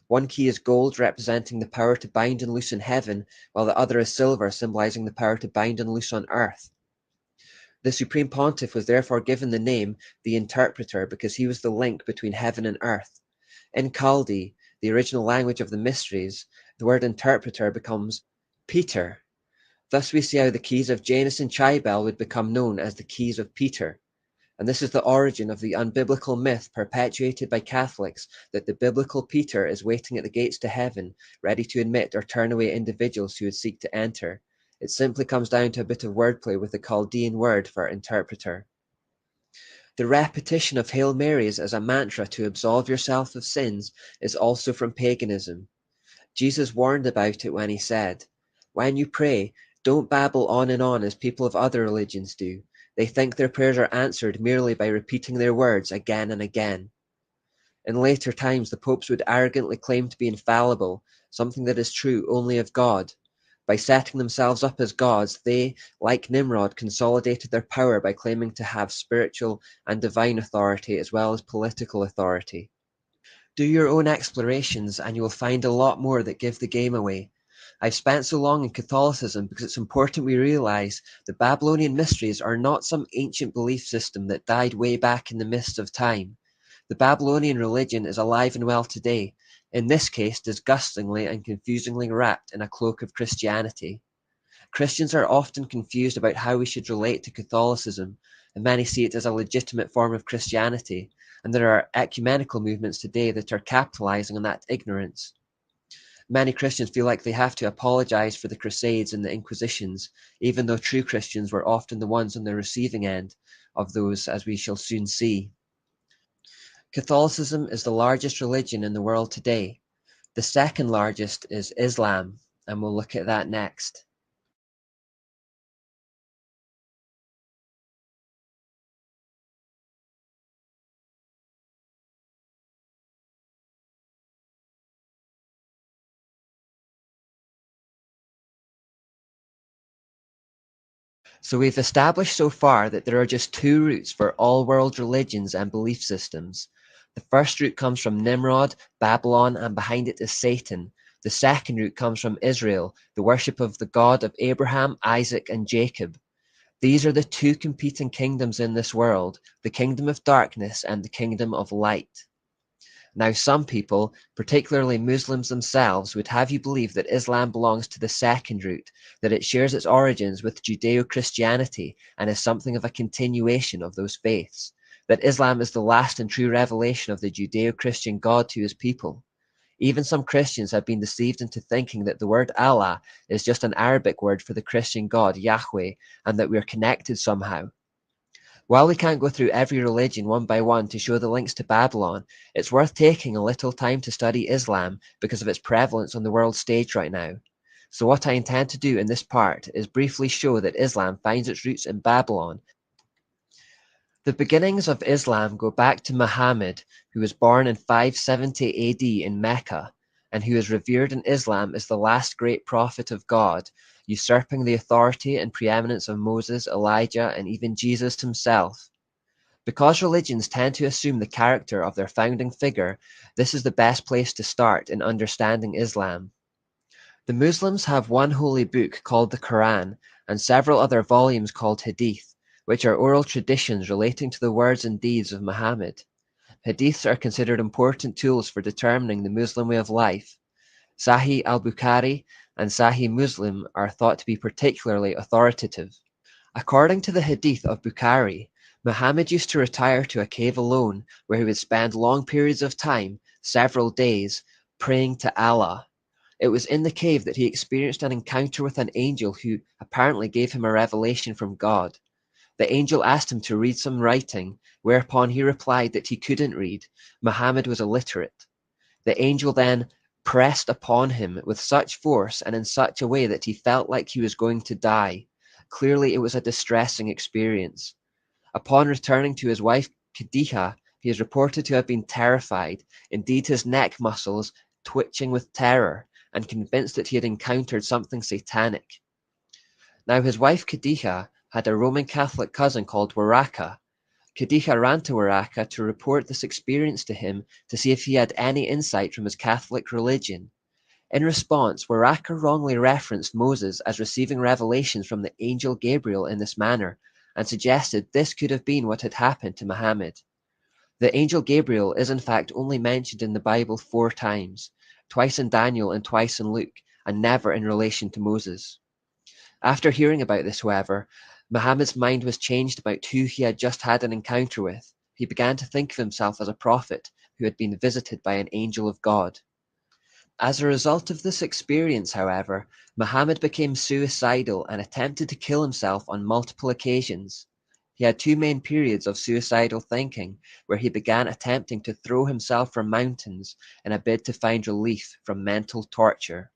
[SPEAKER 1] One key is gold, representing the power to bind and loose in heaven, while the other is silver, symbolizing the power to bind and loose on earth. The Supreme Pontiff was therefore given the name the Interpreter because he was the link between heaven and earth. In Chaldee, the original language of the mysteries, the word interpreter becomes Peter. Thus we see how the keys of Janus and Cybele would become known as the keys of Peter. And this is the origin of the unbiblical myth perpetuated by Catholics that the biblical Peter is waiting at the gates to heaven, ready to admit or turn away individuals who would seek to enter. It simply comes down to a bit of wordplay with the Chaldean word for interpreter. The repetition of Hail Marys as a mantra to absolve yourself of sins is also from paganism. Jesus warned about it when he said, "When you pray, don't babble on and on as people of other religions do. They think their prayers are answered merely by repeating their words again and again." In later times, the popes would arrogantly claim to be infallible, something that is true only of God. By setting themselves up as gods, they, like Nimrod, consolidated their power by claiming to have spiritual and divine authority as well as political authority. Do your own explorations and you will find a lot more that give the game away. I've spent so long in Catholicism because it's important we realize the Babylonian mysteries are not some ancient belief system that died way back in the mists of time. The Babylonian religion is alive and well today, in this case disgustingly and confusingly wrapped in a cloak of Christianity. Christians are often confused about how we should relate to Catholicism, and many see it as a legitimate form of Christianity, and there are ecumenical movements today that are capitalizing on that ignorance. Many Christians feel like they have to apologize for the Crusades and the Inquisitions, even though true Christians were often the ones on the receiving end of those, as we shall soon see. Catholicism is the largest religion in the world today. The second largest is Islam, and we'll look at that next. So we've established so far that there are just two routes for all world religions and belief systems. The first route comes from Nimrod, Babylon, and behind it is Satan, The second root comes from Israel, the worship of the God of Abraham, Isaac, and Jacob. These are the two competing kingdoms in this world, the kingdom of darkness and the kingdom of light. Now, some people, particularly Muslims themselves, would have you believe that Islam belongs to the second root, that it shares its origins with Judeo-Christianity and is something of a continuation of those faiths, that Islam is the last and true revelation of the Judeo-Christian God to his people. Even some Christians have been deceived into thinking that the word Allah is just an Arabic word for the Christian God, Yahweh, and that we are connected somehow. While we can't go through every religion one by one to show the links to Babylon, it's worth taking a little time to study Islam because of its prevalence on the world stage right now. So what I intend to do in this part is briefly show that Islam finds its roots in Babylon. The beginnings of Islam go back to Muhammad, who was born in 570 AD in Mecca, and who is revered in Islam as the last great prophet of God, usurping the authority and preeminence of Moses, Elijah, and even Jesus himself. Because religions tend to assume the character of their founding figure, this is the best place to start in understanding Islam. The Muslims have one holy book called the Quran and several other volumes called Hadith, which are oral traditions relating to the words and deeds of Muhammad. Hadiths are considered important tools for determining the Muslim way of life. Sahih al-Bukhari and Sahih Muslim are thought to be particularly authoritative. According to the Hadith of Bukhari, Muhammad used to retire to a cave alone where he would spend long periods of time, several days, praying to Allah. It was in the cave that he experienced an encounter with an angel who apparently gave him a revelation from God. The angel asked him to read some writing, whereupon he replied that he couldn't read. Muhammad was illiterate. The angel then pressed upon him with such force and in such a way that he felt like he was going to die. Clearly, it was a distressing experience. Upon returning to his wife Khadija, he is reported to have been terrified, indeed his neck muscles twitching with terror, and convinced that he had encountered something satanic. Now his wife Khadija had a Roman Catholic cousin called Waraka. Khadija ran to Waraka to report this experience to him to see if he had any insight from his Catholic religion. In response, Waraka wrongly referenced Moses as receiving revelations from the angel Gabriel in this manner, and suggested this could have been what had happened to Muhammad. The angel Gabriel is in fact only mentioned in the Bible 4 times, twice in Daniel and twice in Luke, and never in relation to Moses. After hearing about this, however, Muhammad's mind was changed about who he had just had an encounter with. He began to think of himself as a prophet who had been visited by an angel of God. As a result of this experience, however, Muhammad became suicidal and attempted to kill himself on multiple occasions. He had 2 main periods of suicidal thinking, where he began attempting to throw himself from mountains in a bid to find relief from mental torture.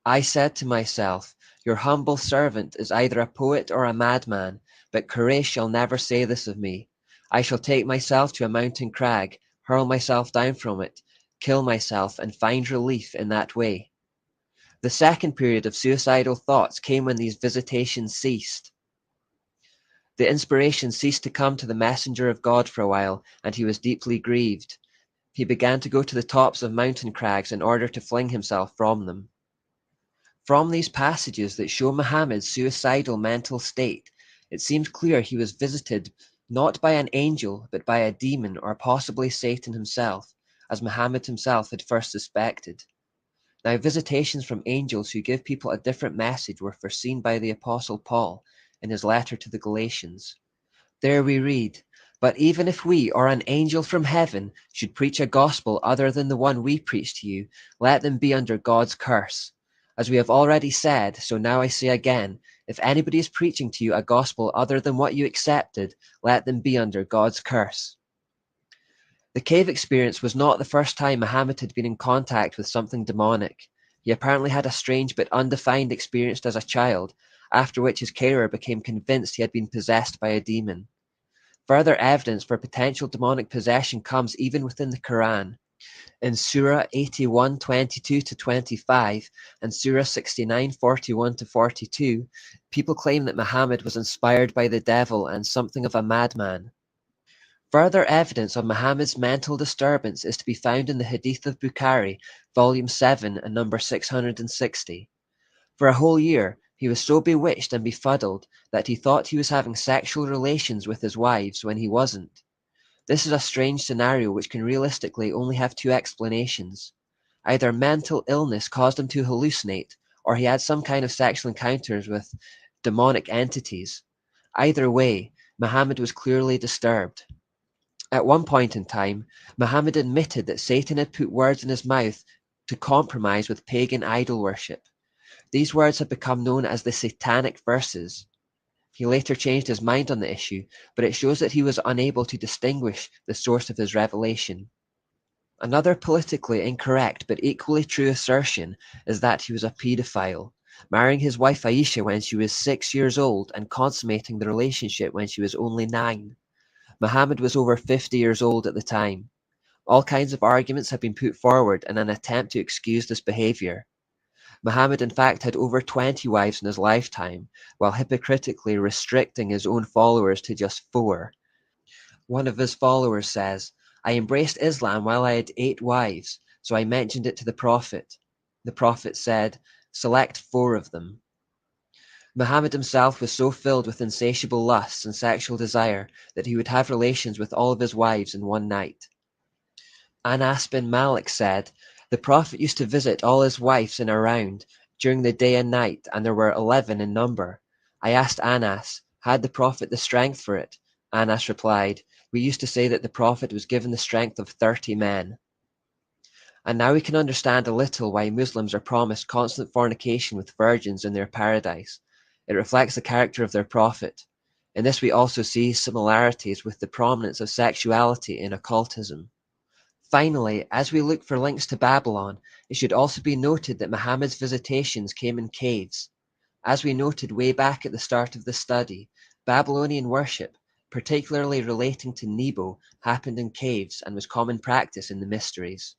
[SPEAKER 1] I said to myself, your humble servant is either a poet or a madman, but Quraysh shall never say this of me. I shall take myself to a mountain crag, hurl myself down from it, kill myself, and find relief in that way. The second period of suicidal thoughts came when these visitations ceased. The inspiration ceased to come to the messenger of God for a while, and he was deeply grieved. He began to go to the tops of mountain crags in order to fling himself from them. From these passages that show Muhammad's suicidal mental state, it seems clear he was visited not by an angel, but by a demon or possibly Satan himself, as Muhammad himself had first suspected. Now, visitations from angels who give people a different message were foreseen by the Apostle Paul in his letter to the Galatians. There we read, "But even if we or an angel from heaven should preach a gospel other than the one we preach to you, let them be under God's curse. As we have already said, so now I say again, if anybody is preaching to you a gospel other than what you accepted, let them be under God's curse." The cave experience was not the first time Muhammad had been in contact with something demonic. He apparently had a strange but undefined experience as a child, after which his carer became convinced he had been possessed by a demon. Further evidence for potential demonic possession comes even within the Quran. In Surah 81, 22-25 and Surah 69, 41-42, people claim that Muhammad was inspired by the devil and something of a madman. Further evidence of Muhammad's mental disturbance is to be found in the Hadith of Bukhari, volume 7 and number 660. For a whole year, he was so bewitched and befuddled that he thought he was having sexual relations with his wives when he wasn't. This is a strange scenario which can realistically only have two explanations. Either mental illness caused him to hallucinate, or he had some kind of sexual encounters with demonic entities. Either way, Muhammad was clearly disturbed. At one point in time, Muhammad admitted that Satan had put words in his mouth to compromise with pagan idol worship. These words have become known as the Satanic Verses. He later changed his mind on the issue, but it shows that he was unable to distinguish the source of his revelation. Another politically incorrect but equally true assertion is that he was a paedophile, marrying his wife Aisha when she was 6 years old and consummating the relationship when she was only 9. Muhammad was over 50 years old at the time. All kinds of arguments have been put forward in an attempt to excuse this behavior. Muhammad in fact had over 20 wives in his lifetime, while hypocritically restricting his own followers to just 4. One of his followers says, "I embraced Islam while I had 8 wives, so I mentioned it to the Prophet. The Prophet said, 'Select 4 of them.'" Muhammad himself was so filled with insatiable lusts and sexual desire that he would have relations with all of his wives in one night. Anas bin Malik said, "The Prophet used to visit all his wives in a round during the day and night, and there were 11 in number. I asked Anas, had the Prophet the strength for it? Anas replied, we used to say that the Prophet was given the strength of 30 men. And now we can understand a little why Muslims are promised constant fornication with virgins in their paradise. It reflects the character of their Prophet. In this we also see similarities with the prominence of sexuality in occultism. Finally, as we look for links to Babylon, it should also be noted that Muhammad's visitations came in caves. As we noted way back at the start of the study, Babylonian worship, particularly relating to Nebo, happened in caves and was common practice in the mysteries.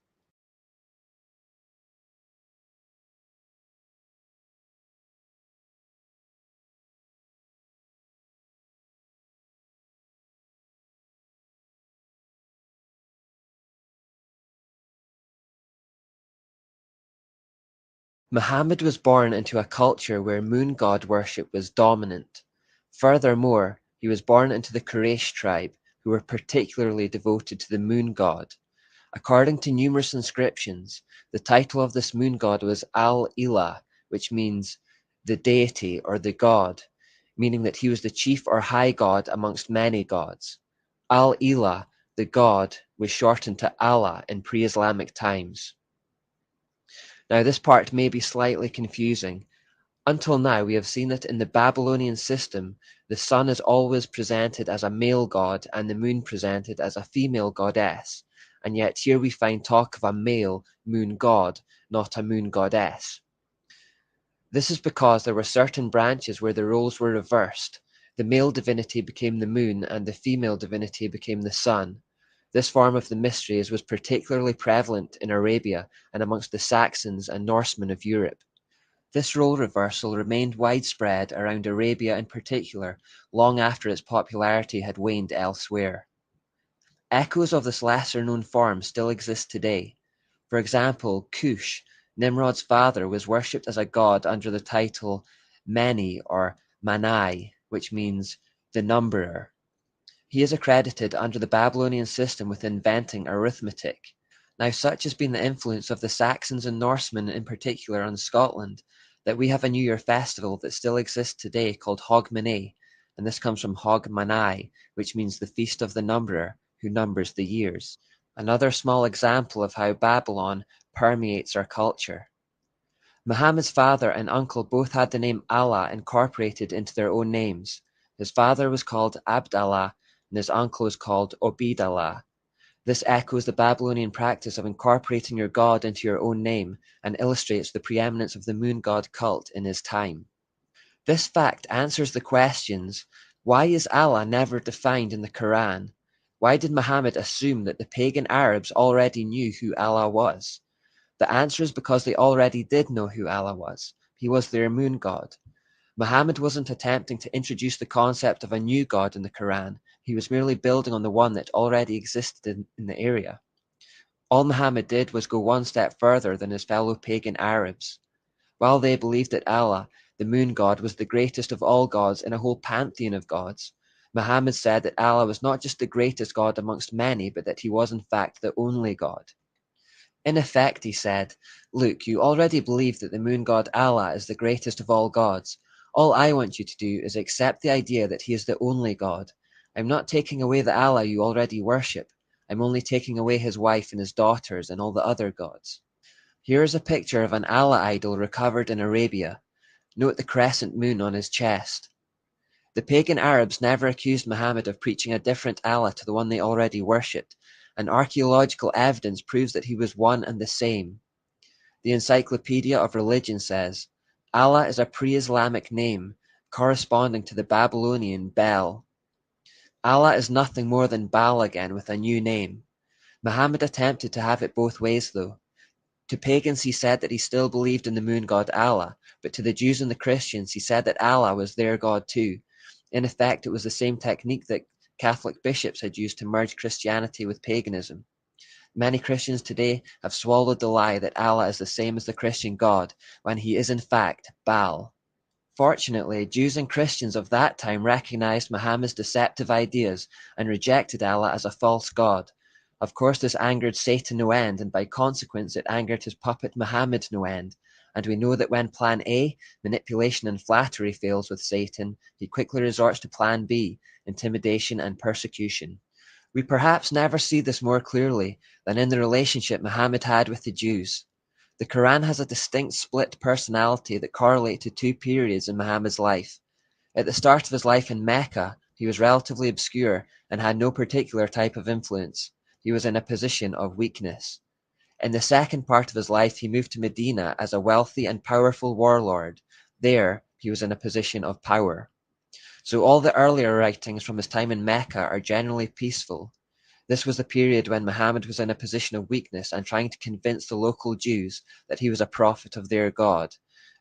[SPEAKER 1] Muhammad was born into a culture where moon god worship was dominant. Furthermore, he was born into the Quraysh tribe, who were particularly devoted to the moon god. According to numerous inscriptions, the title of this moon god was Al-Ilah, which means the deity or the god, meaning that he was the chief or high god amongst many gods. Al-Ilah, the god, was shortened to Allah in pre-Islamic times. Now this part may be slightly confusing. Until now we have seen that in the Babylonian system, the sun is always presented as a male god and the moon presented as a female goddess, and yet here we find talk of a male moon god, not a moon goddess. This is because there were certain branches where the roles were reversed. The male divinity became the moon and the female divinity became the sun. This form of the mysteries was particularly prevalent in Arabia and amongst the Saxons and Norsemen of Europe. This role reversal remained widespread around Arabia in particular, long after its popularity had waned elsewhere. Echoes of this lesser-known form still exist today. For example, Cush, Nimrod's father, was worshipped as a god under the title Meni or Manai, which means the numberer. He is accredited under the Babylonian system with inventing arithmetic. Now such has been the influence of the Saxons and Norsemen in particular on Scotland, that we have a New Year festival that still exists today called Hogmanay, and this comes from Hogmanay, which means the feast of the numberer, who numbers the years. Another small example of how Babylon permeates our culture. Muhammad's father and uncle both had the name Allah incorporated into their own names. His father was called Abdallah and his uncle was called Obidallah. This echoes the Babylonian practice of incorporating your god into your own name and illustrates the preeminence of the moon god cult in his time. This fact answers the questions: why is Allah never defined in the Quran? Why did Muhammad assume that the pagan Arabs already knew who Allah was? The answer is because they already did know who Allah was. He was their moon god. Muhammad wasn't attempting to introduce the concept of a new god in the Quran, He was merely building on the one that already existed in the area. All Muhammad did was go one step further than his fellow pagan Arabs. While they believed that Allah, the moon god, was the greatest of all gods in a whole pantheon of gods, Muhammad said that Allah was not just the greatest god amongst many, but that he was in fact the only God. In effect, he said, look, you already believe that the moon god Allah is the greatest of all gods. All I want you to do is accept the idea that he is the only God. I'm not taking away the Allah you already worship. I'm only taking away his wife and his daughters and all the other gods. Here is a picture of an Allah idol recovered in Arabia. Note the crescent moon on his chest. The pagan Arabs never accused Muhammad of preaching a different Allah to the one they already worshipped, and archaeological evidence proves that he was one and the same. The Encyclopedia of Religion says, Allah is a pre-Islamic name corresponding to the Babylonian Bel. Allah is nothing more than Baal again with a new name. Muhammad attempted to have it both ways though. To pagans he said that he still believed in the moon god Allah, but to the Jews and the Christians he said that Allah was their God too. In effect, it was the same technique that Catholic bishops had used to merge Christianity with paganism. Many Christians today have swallowed the lie that Allah is the same as the Christian God, when he is in fact Baal. Fortunately, Jews and Christians of that time recognized Muhammad's deceptive ideas and rejected Allah as a false god. Of course, this angered Satan no end, and by consequence it angered his puppet Muhammad no end. And we know that when plan A, manipulation and flattery, fails with Satan, he quickly resorts to plan B, intimidation and persecution. We perhaps never see this more clearly than in the relationship Muhammad had with the Jews. The Quran has a distinct split personality that correlate to two periods in Muhammad's life. At the start of his life in Mecca, he was relatively obscure and had no particular type of influence. He was in a position of weakness. In the second part of his life, he moved to Medina as a wealthy and powerful warlord. There, he was in a position of power. So all the earlier writings from his time in Mecca are generally peaceful. This was the period when Muhammad was in a position of weakness and trying to convince the local Jews that he was a prophet of their God,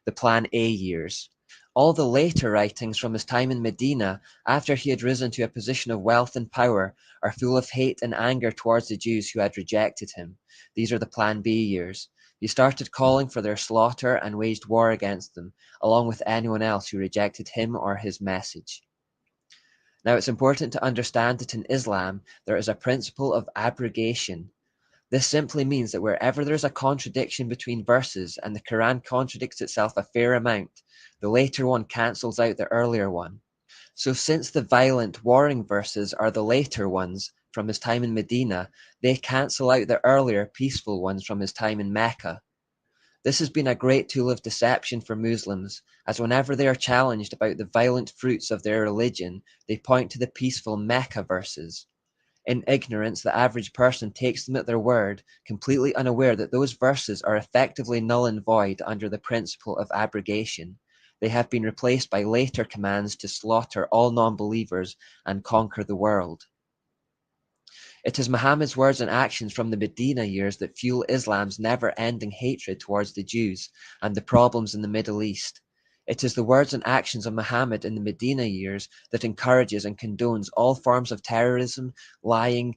[SPEAKER 1] the Plan A years. All the later writings from his time in Medina, after he had risen to a position of wealth and power, are full of hate and anger towards the Jews who had rejected him. These are the Plan B years. He started calling for their slaughter and waged war against them, along with anyone else who rejected him or his message. Now, it's important to understand that in Islam, there is a principle of abrogation. This simply means that wherever there's a contradiction between verses and the Quran contradicts itself a fair amount, the later one cancels out the earlier one. So since the violent, warring verses are the later ones from his time in Medina, they cancel out the earlier, peaceful ones from his time in Mecca. This has been a great tool of deception for Muslims, as whenever they are challenged about the violent fruits of their religion, they point to the peaceful Mecca verses. In ignorance, the average person takes them at their word, completely unaware that those verses are effectively null and void under the principle of abrogation. They have been replaced by later commands to slaughter all non-believers and conquer the world. It is Muhammad's words and actions from the Medina years that fuel Islam's never-ending hatred towards the Jews and the problems in the Middle East. It is the words and actions of Muhammad in the Medina years that encourages and condones all forms of terrorism, lying,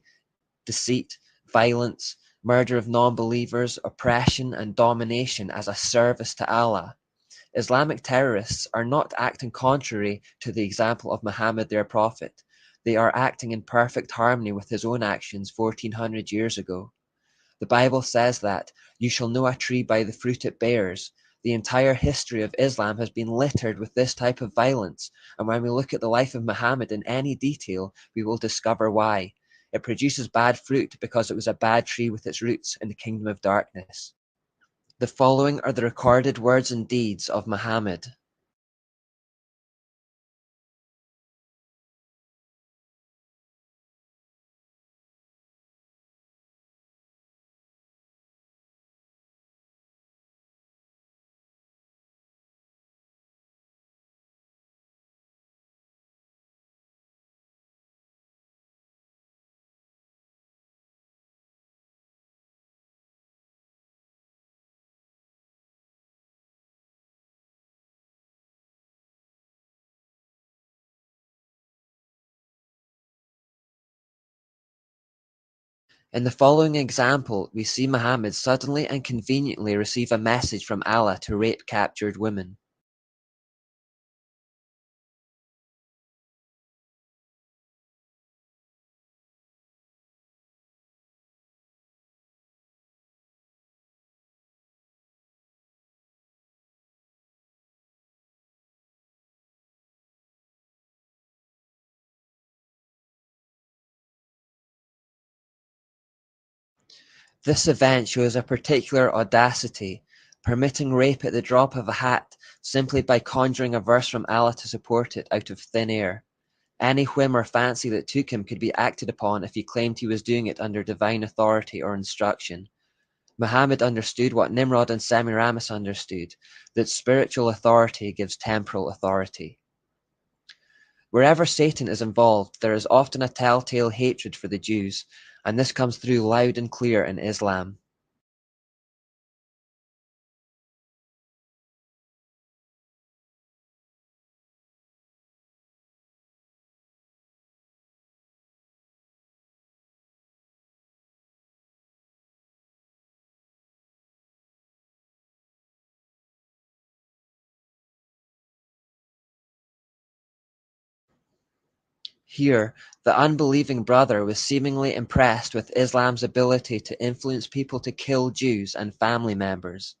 [SPEAKER 1] deceit, violence, murder of non-believers, oppression and domination as a service to Allah. Islamic terrorists are not acting contrary to the example of Muhammad their prophet. They are acting in perfect harmony with his own actions 1400 years ago. The Bible says that you shall know a tree by the fruit it bears. The entire history of Islam has been littered with this type of violence, and when we look at the life of Muhammad in any detail, we will discover why. It produces bad fruit because it was a bad tree with its roots in the kingdom of darkness. The following are the recorded words and deeds of Muhammad. In the following example, we see Muhammad suddenly and conveniently receive a message from Allah to rape captured women. This event shows a particular audacity, permitting rape at the drop of a hat simply by conjuring a verse from Allah to support it out of thin air. Any whim or fancy that took him could be acted upon if he claimed he was doing it under divine authority or instruction. Muhammad understood what Nimrod and Semiramis understood, that spiritual authority gives temporal authority. Wherever Satan is involved, there is often a telltale hatred for the Jews, and this comes through loud and clear in Islam. Here, the unbelieving brother was seemingly impressed with Islam's ability to influence people to kill Jews and family members.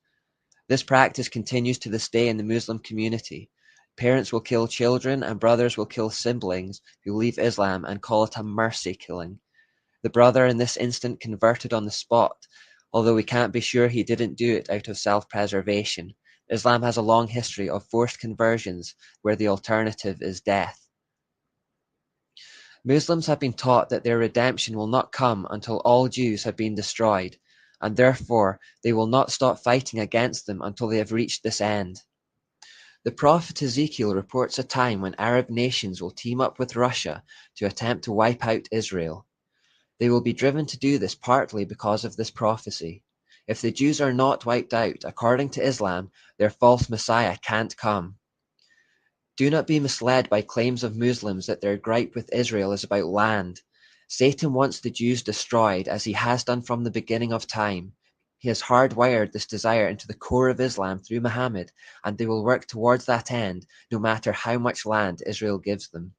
[SPEAKER 1] This practice continues to this day in the Muslim community. Parents will kill children and brothers will kill siblings who leave Islam and call it a mercy killing. The brother in this instant converted on the spot, although we can't be sure he didn't do it out of self-preservation. Islam has a long history of forced conversions where the alternative is death. Muslims have been taught that their redemption will not come until all Jews have been destroyed, and therefore they will not stop fighting against them until they have reached this end. The prophet Ezekiel reports a time when Arab nations will team up with Russia to attempt to wipe out Israel. They will be driven to do this partly because of this prophecy. If the Jews are not wiped out, according to Islam, their false Messiah can't come. Do not be misled by claims of Muslims that their gripe with Israel is about land. Satan wants the Jews destroyed, as he has done from the beginning of time. He has hardwired this desire into the core of Islam through Muhammad, and they will work towards that end, no matter how much land Israel gives them.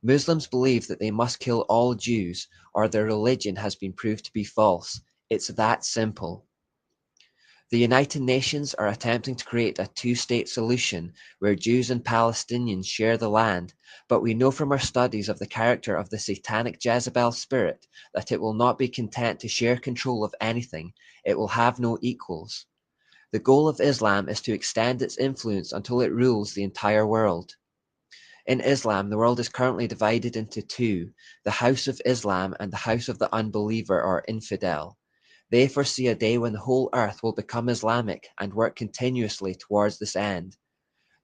[SPEAKER 1] Muslims believe that they must kill all Jews, or their religion has been proved to be false. It's that simple. The United Nations are attempting to create a two-state solution where Jews and Palestinians share the land, but we know from our studies of the character of the satanic Jezebel spirit that it will not be content to share control of anything. It will have no equals. The goal of Islam is to extend its influence until it rules the entire world. In Islam, the world is currently divided into two, the House of Islam and the House of the Unbeliever or Infidel. They foresee a day when the whole earth will become Islamic and work continuously towards this end.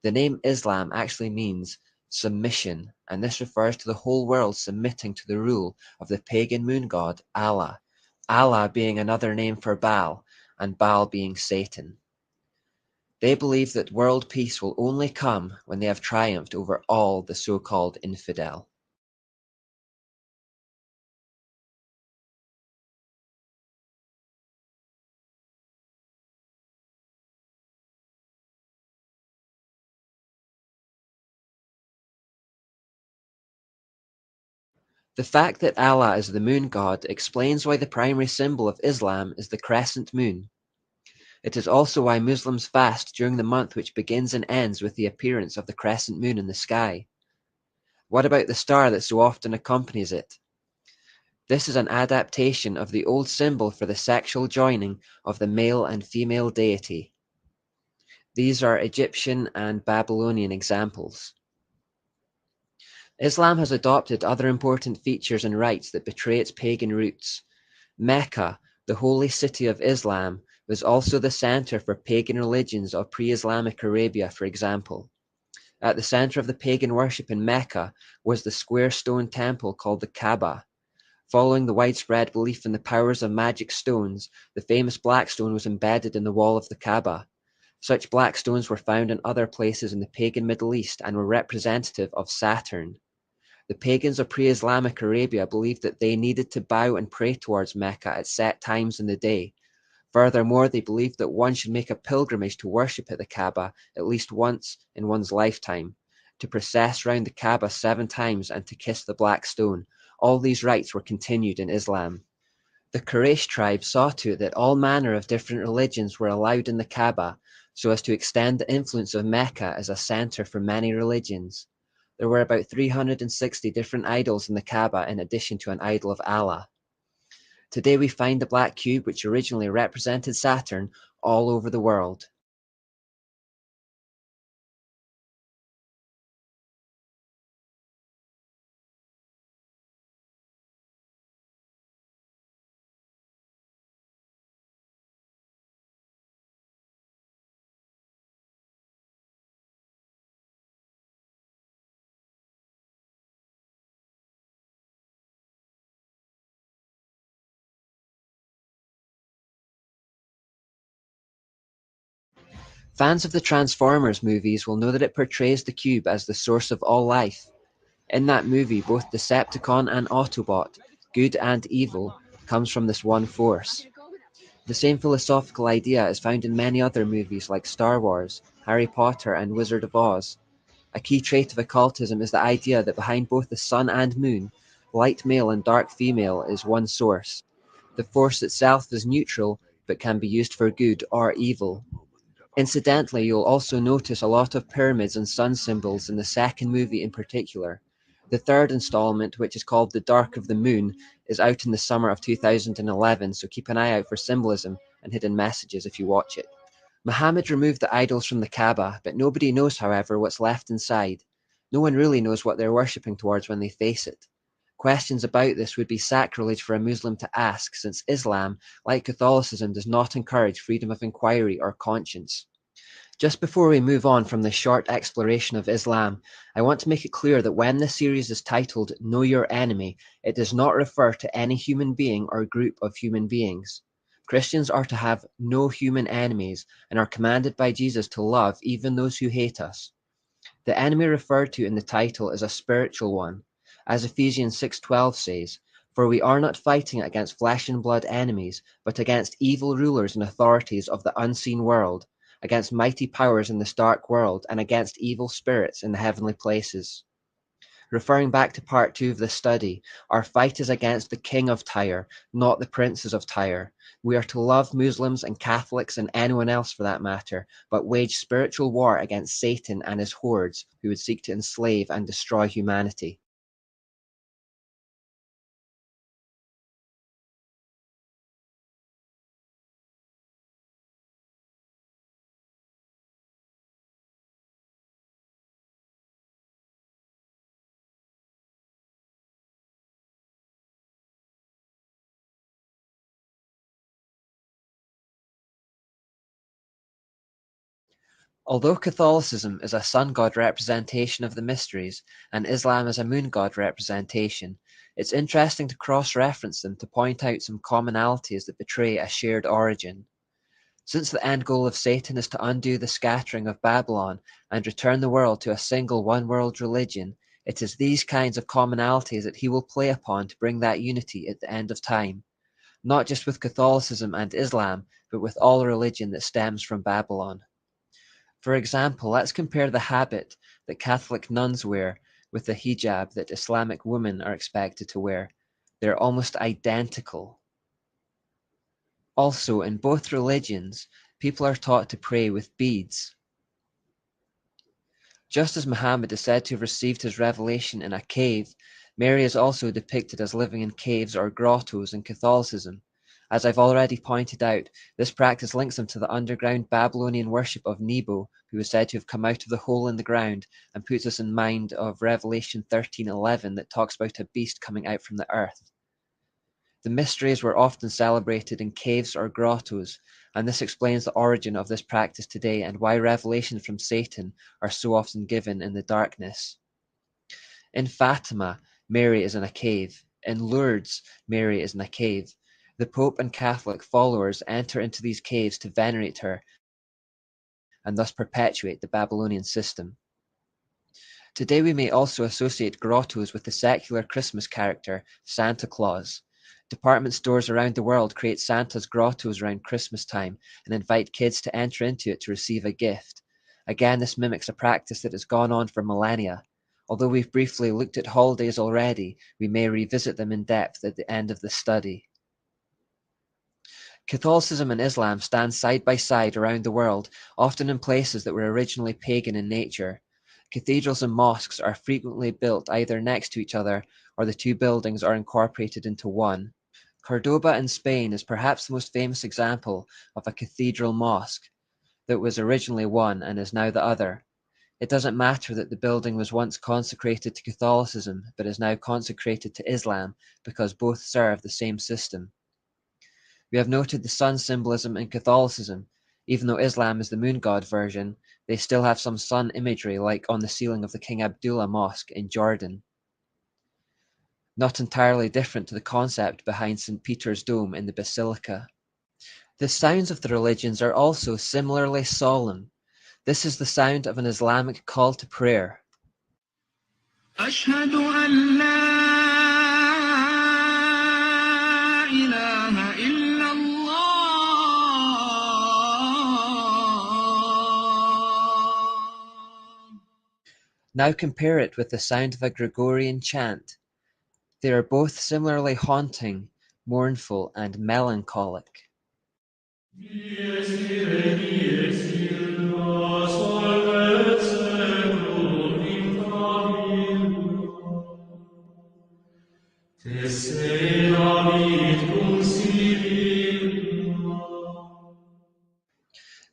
[SPEAKER 1] The name Islam actually means submission, and this refers to the whole world submitting to the rule of the pagan moon god Allah, Allah being another name for Baal, and Baal being Satan. They believe that world peace will only come when they have triumphed over all the so-called infidel. The fact that Allah is the moon god explains why the primary symbol of Islam is the crescent moon. It is also why Muslims fast during the month which begins and ends with the appearance of the crescent moon in the sky. What about the star that so often accompanies it? This is an adaptation of the old symbol for the sexual joining of the male and female deity. These are Egyptian and Babylonian examples. Islam has adopted other important features and rites that betray its pagan roots. Mecca, the holy city of Islam, was also the center for pagan religions of pre-Islamic Arabia, for example. At the center of the pagan worship in Mecca was the square stone temple called the Kaaba. Following the widespread belief in the powers of magic stones, the famous black stone was embedded in the wall of the Kaaba. Such black stones were found in other places in the pagan Middle East and were representative of Saturn. The pagans of pre-Islamic Arabia believed that they needed to bow and pray towards Mecca at set times in the day. Furthermore, they believed that one should make a pilgrimage to worship at the Kaaba at least once in one's lifetime, to process round the Kaaba 7 times and to kiss the black stone. All these rites were continued in Islam. The Quraysh tribe saw to it that all manner of different religions were allowed in the Kaaba, so as to extend the influence of Mecca as a center for many religions. There were about 360 different idols in the Kaaba in addition to an idol of Allah. Today we find the black cube, which originally represented Saturn, all over the world. Fans of the Transformers movies will know that it portrays the cube as the source of all life. In that movie, both Decepticon and Autobot, good and evil, comes from this one force. The same philosophical idea is found in many other movies like Star Wars, Harry Potter, and Wizard of Oz. A key trait of occultism is the idea that behind both the sun and moon, light male and dark female is one source. The force itself is neutral, but can be used for good or evil. Incidentally, you'll also notice a lot of pyramids and sun symbols in the second movie in particular. The third installment, which is called The Dark of the Moon, is out in the summer of 2011, so keep an eye out for symbolism and hidden messages if you watch it. Muhammad removed the idols from the Kaaba, but nobody knows, however, what's left inside. No one really knows what they're worshipping towards when they face it. Questions about this would be sacrilege for a Muslim to ask, since Islam, like Catholicism, does not encourage freedom of inquiry or conscience. Just before we move on from this short exploration of Islam, I want to make it clear that when this series is titled Know Your Enemy, it does not refer to any human being or group of human beings. Christians are to have no human enemies and are commanded by Jesus to love even those who hate us. The enemy referred to in the title is a spiritual one. As Ephesians 6:12 says, "For we are not fighting against flesh and blood enemies, but against evil rulers and authorities of the unseen world, against mighty powers in this dark world, and against evil spirits in the heavenly places." Referring back to part 2 of this study, our fight is against the king of Tyre, not the princes of Tyre. We are to love Muslims and Catholics and anyone else for that matter, but wage spiritual war against Satan and his hordes who would seek to enslave and destroy humanity. Although Catholicism is a sun god representation of the mysteries and Islam is a moon god representation, it's interesting to cross-reference them to point out some commonalities that betray a shared origin. Since the end goal of Satan is to undo the scattering of Babylon and return the world to a single one-world religion, it is these kinds of commonalities that he will play upon to bring that unity at the end of time, not just with Catholicism and Islam, but with all religion that stems from Babylon. For example, let's compare the habit that Catholic nuns wear with the hijab that Islamic women are expected to wear. They're almost identical. Also, in both religions, people are taught to pray with beads. Just as Muhammad is said to have received his revelation in a cave, Mary is also depicted as living in caves or grottos in Catholicism. As I've already pointed out, this practice links them to the underground Babylonian worship of Nebo, who is said to have come out of the hole in the ground, and puts us in mind of Revelation 13:11 that talks about a beast coming out from the earth. The mysteries were often celebrated in caves or grottos, and this explains the origin of this practice today and why revelations from Satan are so often given in the darkness. In Fatima, Mary is in a cave. In Lourdes, Mary is in a cave. The Pope and Catholic followers enter into these caves to venerate her and thus perpetuate the Babylonian system. Today we may also associate grottos with the secular Christmas character, Santa Claus. Department stores around the world create Santa's grottos around Christmas time and invite kids to enter into it to receive a gift. Again, this mimics a practice that has gone on for millennia. Although we've briefly looked at holidays already, we may revisit them in depth at the end of the study. Catholicism and Islam stand side by side around the world, often in places that were originally pagan in nature. Cathedrals and mosques are frequently built either next to each other or the two buildings are incorporated into one. Cordoba in Spain is perhaps the most famous example of a cathedral mosque that was originally one and is now the other. It doesn't matter that the building was once consecrated to Catholicism but is now consecrated to Islam because both serve the same system. We have noted the sun symbolism in Catholicism. Even though Islam is the moon god version, they still have some sun imagery like on the ceiling of the King Abdullah Mosque in Jordan. Not entirely different to the concept behind St. Peter's Dome in the Basilica. The sounds of the religions are also similarly solemn. This is the sound of an Islamic call to prayer.
[SPEAKER 4] أشهد أن لا إله إلا الله.
[SPEAKER 1] Now compare it with the sound of a Gregorian chant. They are both similarly haunting, mournful, and melancholic.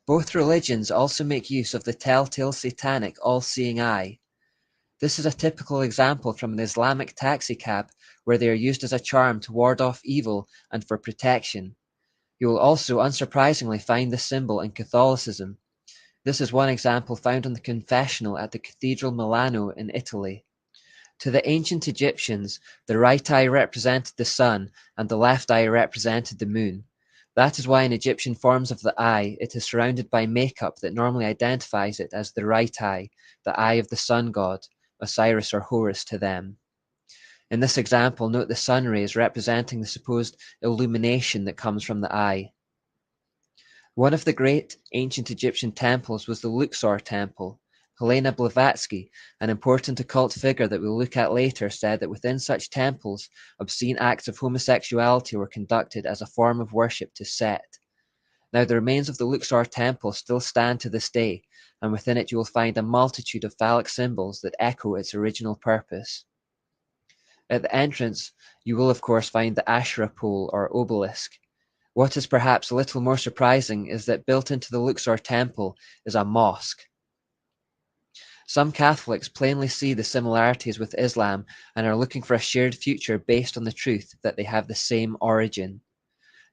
[SPEAKER 1] Both religions also make use of the telltale satanic all-seeing eye. This is a typical example from an Islamic taxicab where they are used as a charm to ward off evil and for protection. You will also unsurprisingly find this symbol in Catholicism. This is one example found on the confessional at the Cathedral Milano in Italy. To the ancient Egyptians, the right eye represented the sun and the left eye represented the moon. That is why in Egyptian forms of the eye, it is surrounded by makeup that normally identifies it as the right eye, the eye of the sun god, Osiris or Horus to them. In this example, note the sun rays representing the supposed illumination that comes from the eye. One of the great ancient Egyptian temples was the Luxor Temple. Helena Blavatsky, an important occult figure that we'll look at later, said that within such temples, obscene acts of homosexuality were conducted as a form of worship to Set. Now the remains of the Luxor Temple still stand to this day, and within it you will find a multitude of phallic symbols that echo its original purpose. At the entrance, you will of course find the Asherah pole or obelisk. What is perhaps a little more surprising is that built into the Luxor Temple is a mosque. Some Catholics plainly see the similarities with Islam and are looking for a shared future based on the truth that they have the same origin.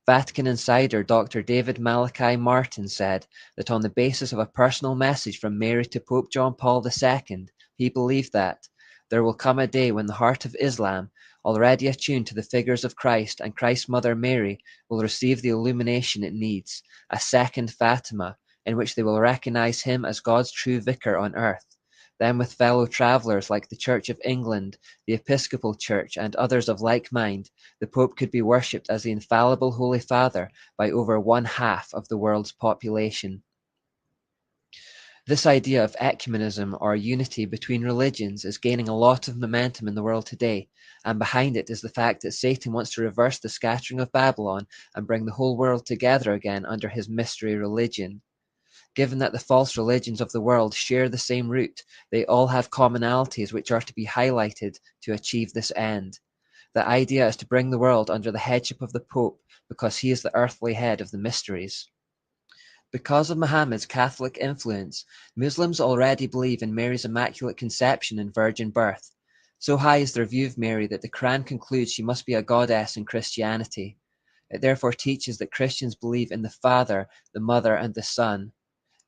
[SPEAKER 1] Vatican insider Dr. David Malachi Martin said that on the basis of a personal message from Mary to Pope John Paul II, he believed that there will come a day when the heart of Islam, already attuned to the figures of Christ and Christ's mother Mary, will receive the illumination it needs, a second Fatima, in which they will recognize him as God's true vicar on earth. Then with fellow travellers like the Church of England, the Episcopal Church, and others of like mind, the Pope could be worshipped as the infallible Holy Father by over 1/2 of the world's population. This idea of ecumenism or unity between religions is gaining a lot of momentum in the world today, and behind it is the fact that Satan wants to reverse the scattering of Babylon and bring the whole world together again under his mystery religion. Given that the false religions of the world share the same root, they all have commonalities which are to be highlighted to achieve this end. The idea is to bring the world under the headship of the Pope because he is the earthly head of the mysteries. Because of Muhammad's Catholic influence, Muslims already believe in Mary's Immaculate Conception and virgin birth. So high is their view of Mary that the Quran concludes she must be a goddess in Christianity. It therefore teaches that Christians believe in the Father, the Mother, and the Son.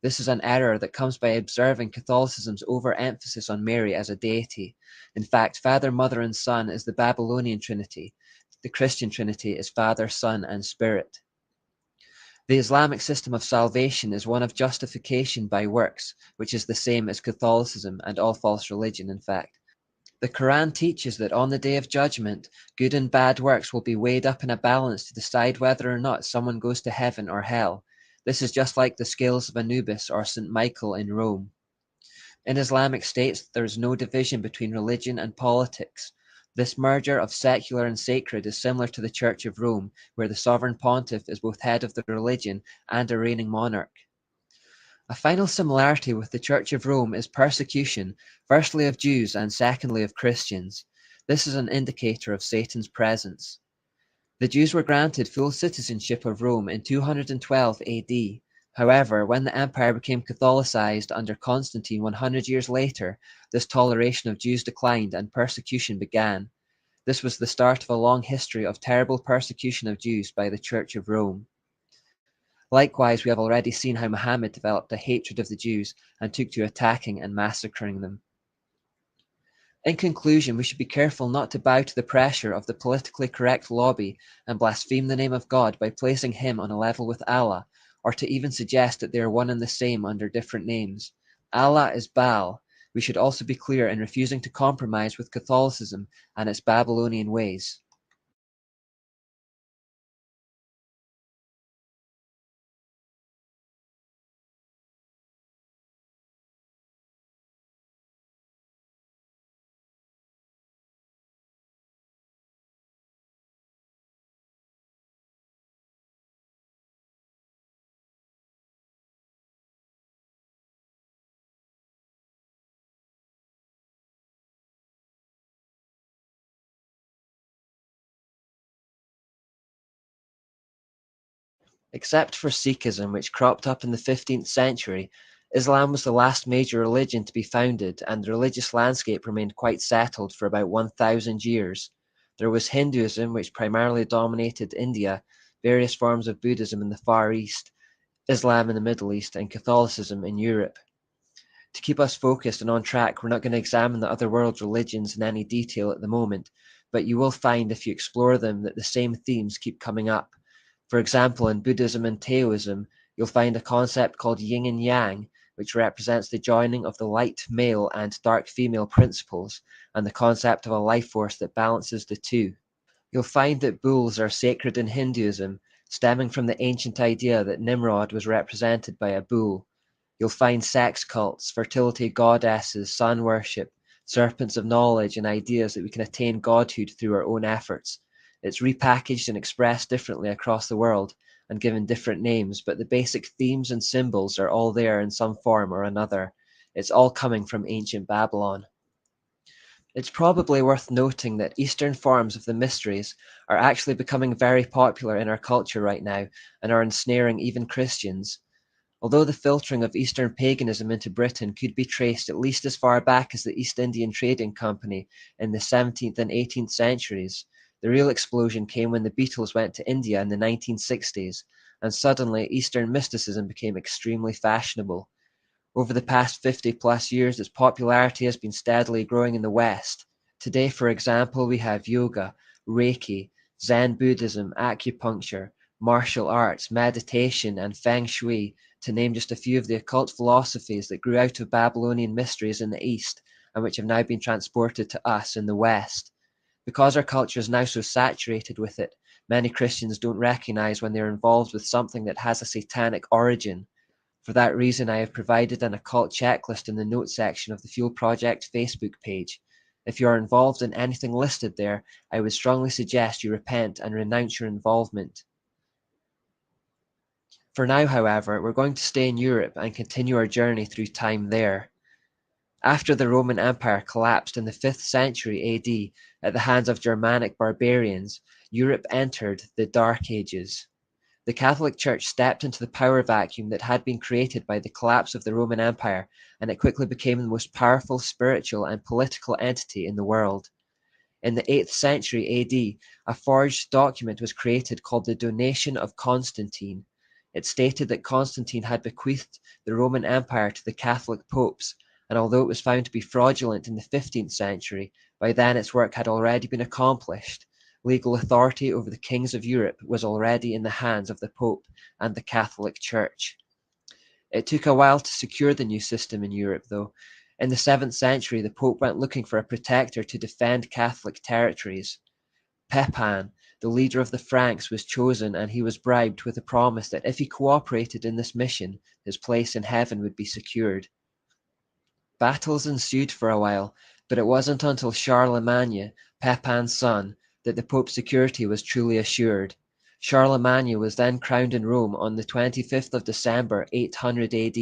[SPEAKER 1] This is an error that comes by observing Catholicism's overemphasis on Mary as a deity. In fact, Father, Mother, and Son is the Babylonian Trinity. The Christian Trinity is Father, Son, and Spirit. The Islamic system of salvation is one of justification by works, which is the same as Catholicism and all false religion, in fact. The Quran teaches that on the Day of Judgment, good and bad works will be weighed up in a balance to decide whether or not someone goes to heaven or hell. This is just like the scales of Anubis or St. Michael in Rome. In Islamic states, there is no division between religion and politics. This merger of secular and sacred is similar to the Church of Rome, where the sovereign pontiff is both head of the religion and a reigning monarch. A final similarity with the Church of Rome is persecution, firstly of Jews and secondly of Christians. This is an indicator of Satan's presence. The Jews were granted full citizenship of Rome in 212 AD. However, when the empire became Catholicized under Constantine 100 years later, this toleration of Jews declined and persecution began. This was the start of a long history of terrible persecution of Jews by the Church of Rome. Likewise, we have already seen how Muhammad developed a hatred of the Jews and took to attacking and massacring them. In conclusion, we should be careful not to bow to the pressure of the politically correct lobby and blaspheme the name of God by placing him on a level with Allah, or to even suggest that they are one and the same under different names. Allah is Baal. We should also be clear in refusing to compromise with Catholicism and its Babylonian ways. Except for Sikhism, which cropped up in the 15th century, Islam was the last major religion to be founded, and the religious landscape remained quite settled for about 1,000 years. There was Hinduism, which primarily dominated India, various forms of Buddhism in the Far East, Islam in the Middle East, and Catholicism in Europe. To keep us focused and on track, we're not going to examine the other world religions in any detail at the moment, but you will find if you explore them that the same themes keep coming up. For example, in Buddhism and Taoism, you'll find a concept called yin and yang, which represents the joining of the light male and dark female principles, and the concept of a life force that balances the two. You'll find that bulls are sacred in Hinduism, stemming from the ancient idea that Nimrod was represented by a bull. You'll find sex cults, fertility goddesses, sun worship, serpents of knowledge, and ideas that we can attain godhood through our own efforts. It's repackaged and expressed differently across the world and given different names, but the basic themes and symbols are all there in some form or another. It's all coming from ancient Babylon. It's probably worth noting that Eastern forms of the mysteries are actually becoming very popular in our culture right now and are ensnaring even Christians. Although the filtering of Eastern paganism into Britain could be traced at least as far back as the East Indian Trading Company in the 17th and 18th centuries, the real explosion came when the Beatles went to India in the 1960s, and suddenly Eastern mysticism became extremely fashionable. Over the past 50 plus years, its popularity has been steadily growing in the West. Today, for example, we have yoga, Reiki, Zen Buddhism, acupuncture, martial arts, meditation, and Feng Shui, to name just a few of the occult philosophies that grew out of Babylonian mysteries in the East and which have now been transported to us in the West. Because our culture is now so saturated with it, many Christians don't recognize when they're involved with something that has a satanic origin. For that reason, I have provided an occult checklist in the notes section of the Fuel Project Facebook page. If you are involved in anything listed there, I would strongly suggest you repent and renounce your involvement. For now, however, we're going to stay in Europe and continue our journey through time there. After the Roman Empire collapsed in the 5th century AD at the hands of Germanic barbarians, Europe entered the Dark Ages. The Catholic Church stepped into the power vacuum that had been created by the collapse of the Roman Empire, and it quickly became the most powerful spiritual and political entity in the world. In the 8th century AD, a forged document was created called the Donation of Constantine. It stated that Constantine had bequeathed the Roman Empire to the Catholic popes, and although it was found to be fraudulent in the 15th century, by then its work had already been accomplished. legal authority over the kings of Europe was already in the hands of the Pope and the Catholic Church. It took a while to secure the new system in Europe, though. In the 7th century, the Pope went looking for a protector to defend Catholic territories. Pepin, the leader of the Franks, was chosen, and he was bribed with a promise that if he cooperated in this mission, his place in heaven would be secured. Battles ensued for a while, but it wasn't until Charlemagne, Pepin's son, that the Pope's security was truly assured. Charlemagne was then crowned in Rome on the 25th of December 800 AD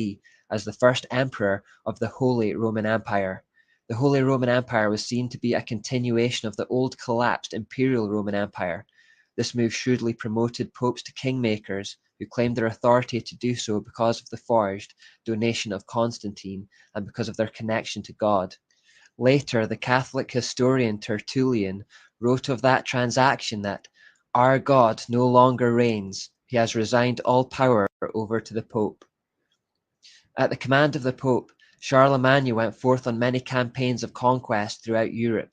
[SPEAKER 1] as the first emperor of the Holy Roman Empire. The Holy Roman Empire was seen to be a continuation of the old collapsed Imperial Roman Empire. This move shrewdly promoted popes to kingmakers, who claimed their authority to do so because of the forged donation of Constantine and because of their connection to God. Later, the Catholic historian Tertullian wrote of that transaction that our God no longer reigns, he has resigned all power over to the Pope. At the command of the Pope, Charlemagne went forth on many campaigns of conquest throughout Europe.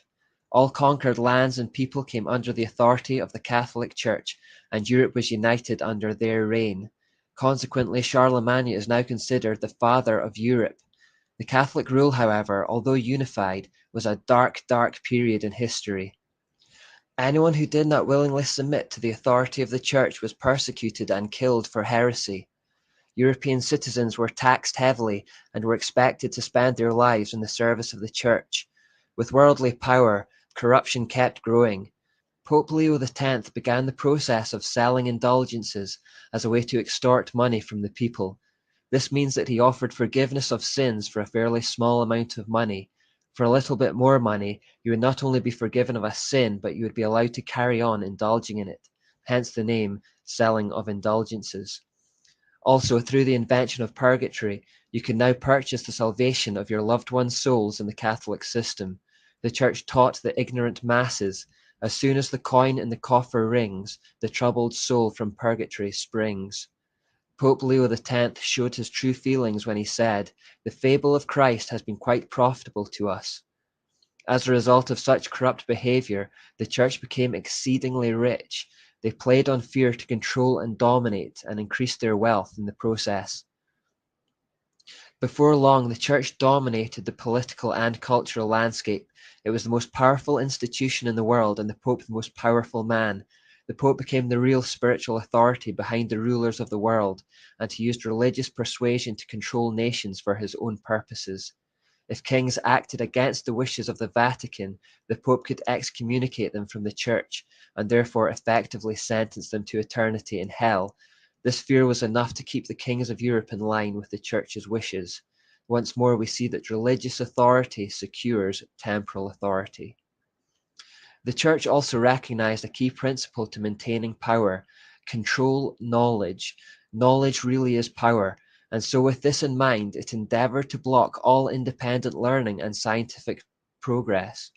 [SPEAKER 1] All conquered lands and people came under the authority of the Catholic Church, and Europe was united under their reign. Consequently, Charlemagne is now considered the father of Europe. The Catholic rule, however, although unified, was a dark, dark period in history. Anyone who did not willingly submit to the authority of the Church was persecuted and killed for heresy. European citizens were taxed heavily and were expected to spend their lives in the service of the Church. With worldly power, corruption kept growing. Pope Leo X began the process of selling indulgences as a way to extort money from the people. This means that he offered forgiveness of sins for a fairly small amount of money. For a little bit more money, you would not only be forgiven of a sin, but you would be allowed to carry on indulging in it, hence the name selling of indulgences. Also, through the invention of purgatory, you can now purchase the salvation of your loved ones' souls in the Catholic system. The Church taught the ignorant masses, as soon as the coin in the coffer rings, the troubled soul from purgatory springs. Pope Leo X showed his true feelings when he said, "The fable of Christ has been quite profitable to us." As a result of such corrupt behavior, the Church became exceedingly rich. They played on fear to control and dominate and increase their wealth in the process. Before long, the Church dominated the political and cultural landscape. It was the most powerful institution in the world and the Pope the most powerful man. The Pope became the real spiritual authority behind the rulers of the world, and he used religious persuasion to control nations for his own purposes. If kings acted against the wishes of the Vatican, the Pope could excommunicate them from the Church, and therefore effectively sentence them to eternity in hell. This fear was enough to keep the kings of Europe in line with the Church's wishes. Once more, we see that religious authority secures temporal authority. The Church also recognized a key principle to maintaining power: control knowledge. Knowledge really is power, and so with this in mind, it endeavored to block all independent learning and scientific progress.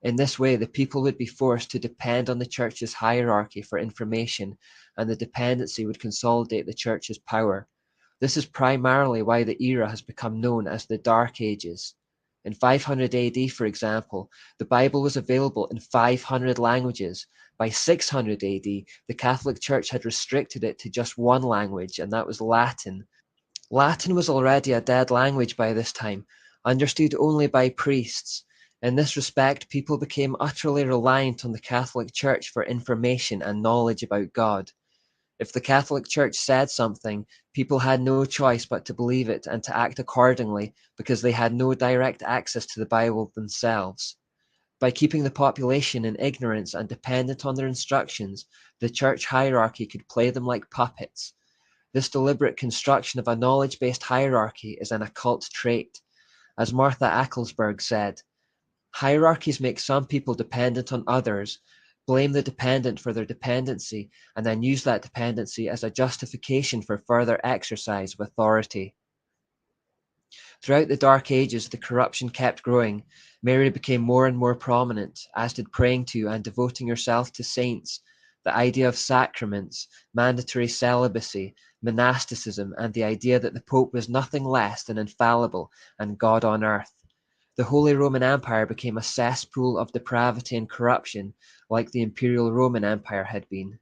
[SPEAKER 1] In this way, the people would be forced to depend on the Church's hierarchy for information, and the dependency would consolidate the Church's power. This is primarily why the era has become known as the Dark Ages. In 500 AD, for example, the Bible was available in 500 languages. By 600 AD, the Catholic Church had restricted it to just one language, and that was Latin. Latin was already a dead language by this time, understood only by priests. In this respect, people became utterly reliant on the Catholic Church for information and knowledge about God. If the Catholic Church said something, people had no choice but to believe it and to act accordingly because they had no direct access to the Bible themselves. By keeping the population in ignorance and dependent on their instructions, the Church hierarchy could play them like puppets. This deliberate construction of a knowledge-based hierarchy is an occult trait. As Martha Acklesberg said, hierarchies make some people dependent on others, blame the dependent for their dependency, and then use that dependency as a justification for further exercise of authority. Throughout the Dark Ages, the corruption kept growing. Mary became more and more prominent, as did praying to and devoting yourself to saints, the idea of sacraments, mandatory celibacy, monasticism, and the idea that the Pope was nothing less than infallible and God on earth. The Holy Roman Empire became a cesspool of depravity and corruption, like the Imperial Roman Empire had been.